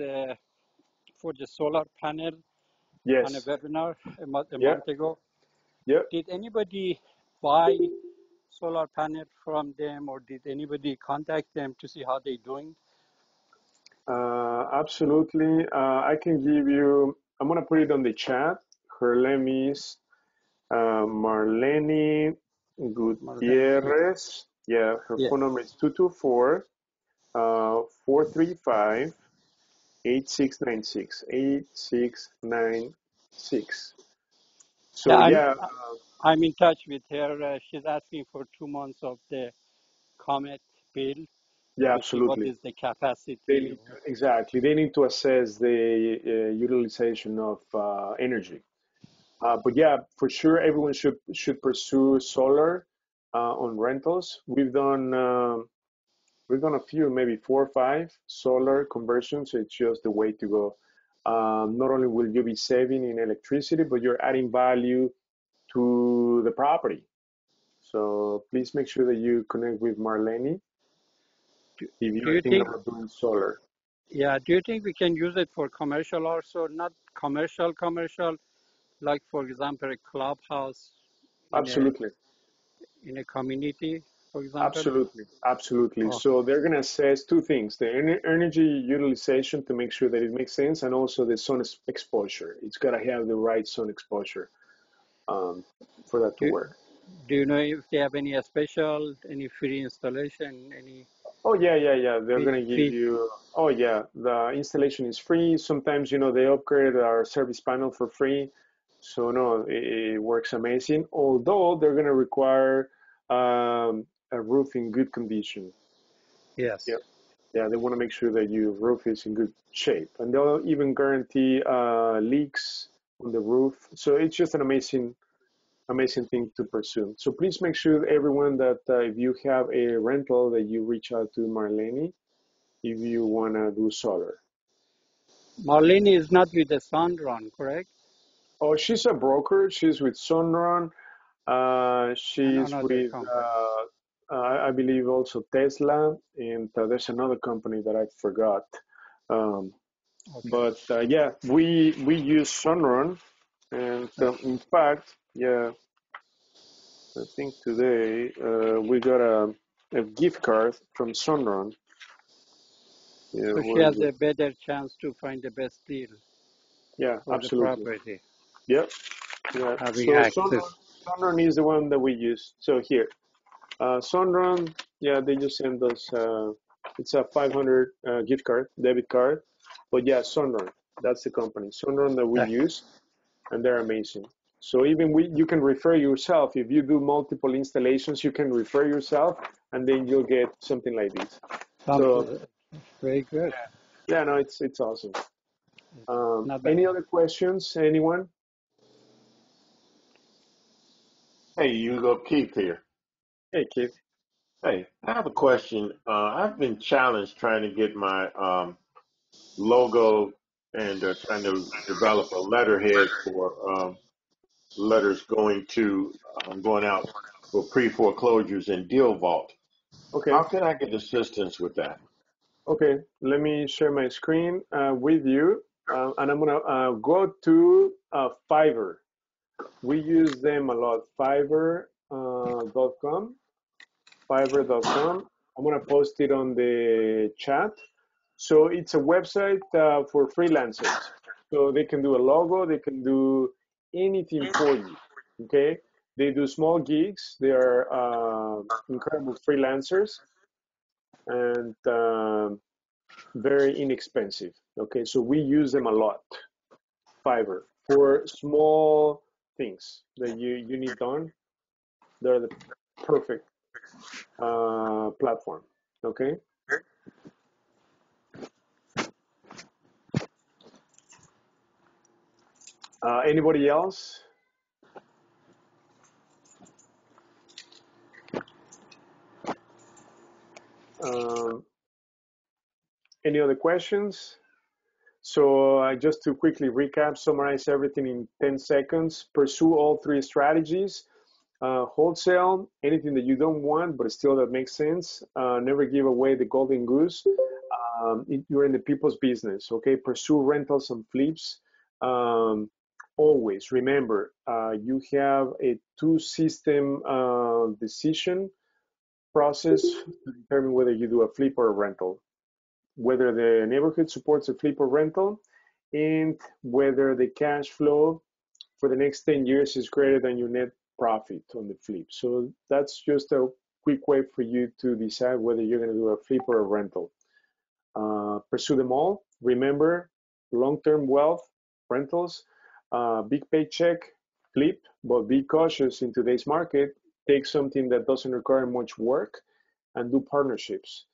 for the solar panel on a Yes. webinar a Yeah. month ago. Yeah. Did anybody buy solar panel from them, or did anybody contact them to see how they're doing? Absolutely. I can give you, I'm going to put it on the chat. Her name is Marlene Marlene, Gutierrez. Yeah, her yeah. phone number is 224 435 8696. 8696. Yeah, So, yeah, I'm in touch with her. She's asking for 2 months of the Comet bill yeah, to see what absolutely. is the They capacity. need to, exactly. They need to assess the utilization of energy. But yeah, for sure, everyone should pursue solar on rentals. We've done a few, maybe 4 or 5 solar conversions. It's just the way to go. Not only will you be saving in electricity, but you're adding value to the property. So please make sure that you connect with Marlene if Do you're you thinking think, about doing solar. yeah, do you think we can use it for commercial also? Not commercial, like for example, a clubhouse in a Absolutely. in a community, for example? Absolutely, absolutely. Oh, So they're going to assess two things: the energy utilization to make sure that it makes sense, and also the sun exposure. It's got to have the right sun exposure um, for that to do, work. do you know if they have any special, any free installation, any Oh yeah, yeah, yeah. They're fee? going to give fee? you. Oh yeah, the installation is free. Sometimes they upgrade our service panel for free. So no, it works amazing. Although they're going to require a roof in good condition. Yes. Yeah. Yeah, they want to make sure that your roof is in good shape, and they'll even guarantee leaks on the roof. So it's just an amazing thing to pursue. So please make sure everyone that if you have a rental, that you reach out to Marlene if you want to do solar. Marlene is not with the Sunrun, correct? Oh, she's a broker. She's with Sunrun. And She's another with company. I believe also Tesla, and there's another company that I forgot. Um, Okay. But yeah, we use Sunrun, and in fact, yeah, I think today we got a gift card from Sunrun. Yeah, So she where is has it? a better chance to find the best deal Yeah, for the absolutely. property, Yep, yeah. having So access. Sunrun is the one that we use. So here, Sunrun, yeah, they just send us. It's a 500 gift card, debit card. But yeah, Sunrun, that's the company. Sunrun that we Uh, use, and they're amazing. So even you can refer yourself. If you do multiple installations, you can refer yourself, and then you'll get something like this. So very good. yeah, no, it's awesome. Not bad. Any other questions? Anyone? Hey, Hugo, Keith here. Hey, Keith. Hey, I have a question. I've been challenged trying to get my logo and trying to develop a letterhead for letters going out for pre-foreclosures and deal vault. Okay. How can I get assistance with that? Okay. Let me share my screen with you, and I'm gonna go to Fiverr. We use them a lot. Fiverr.com. Fiverr.com. I'm gonna post it on the chat. So it's a website for freelancers. So they can do a logo, they can do anything for you. Okay, they do small gigs. They are incredible freelancers and very inexpensive. Okay, so we use them a lot. Fiverr for small things that you need done. They're the perfect platform. Okay. Anybody else? Any other questions? So just to quickly recap, summarize everything in 10 seconds. Pursue all three strategies. Wholesale, anything that you don't want, but still that makes sense. Never give away the golden goose. You're in the people's business, okay? Pursue rentals and flips. Always remember, you have a two-system decision process to determine whether you do a flip or a rental, whether the neighborhood supports a flip or rental, and whether the cash flow for the next 10 years is greater than your net profit on the flip. So that's just a quick way for you to decide whether you're going to do a flip or a rental. Pursue them all. Remember, long-term wealth, rentals, big paycheck, flip, but be cautious in today's market. Take something that doesn't require much work and do partnerships.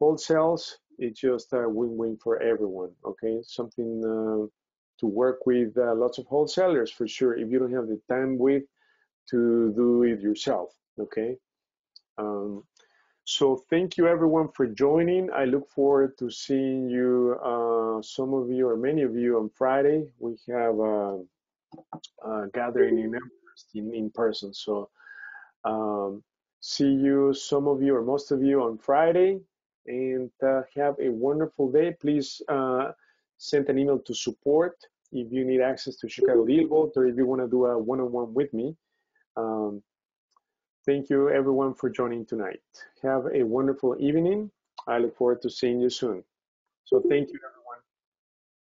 Wholesales, it's just a win-win for everyone, okay? Something to work with lots of wholesalers for sure if you don't have the time with to do it yourself, okay? So thank you everyone for joining. I look forward to seeing you, some of you or many of you on Friday. We have a gathering in person. So see you, some of you or most of you on Friday, and have a wonderful day. Please send an email to support if you need access to Chicago Deal Vault or if you want to do a one-on-one with me. Thank you everyone for joining tonight. Have a wonderful evening. I look forward to seeing you soon. So thank you.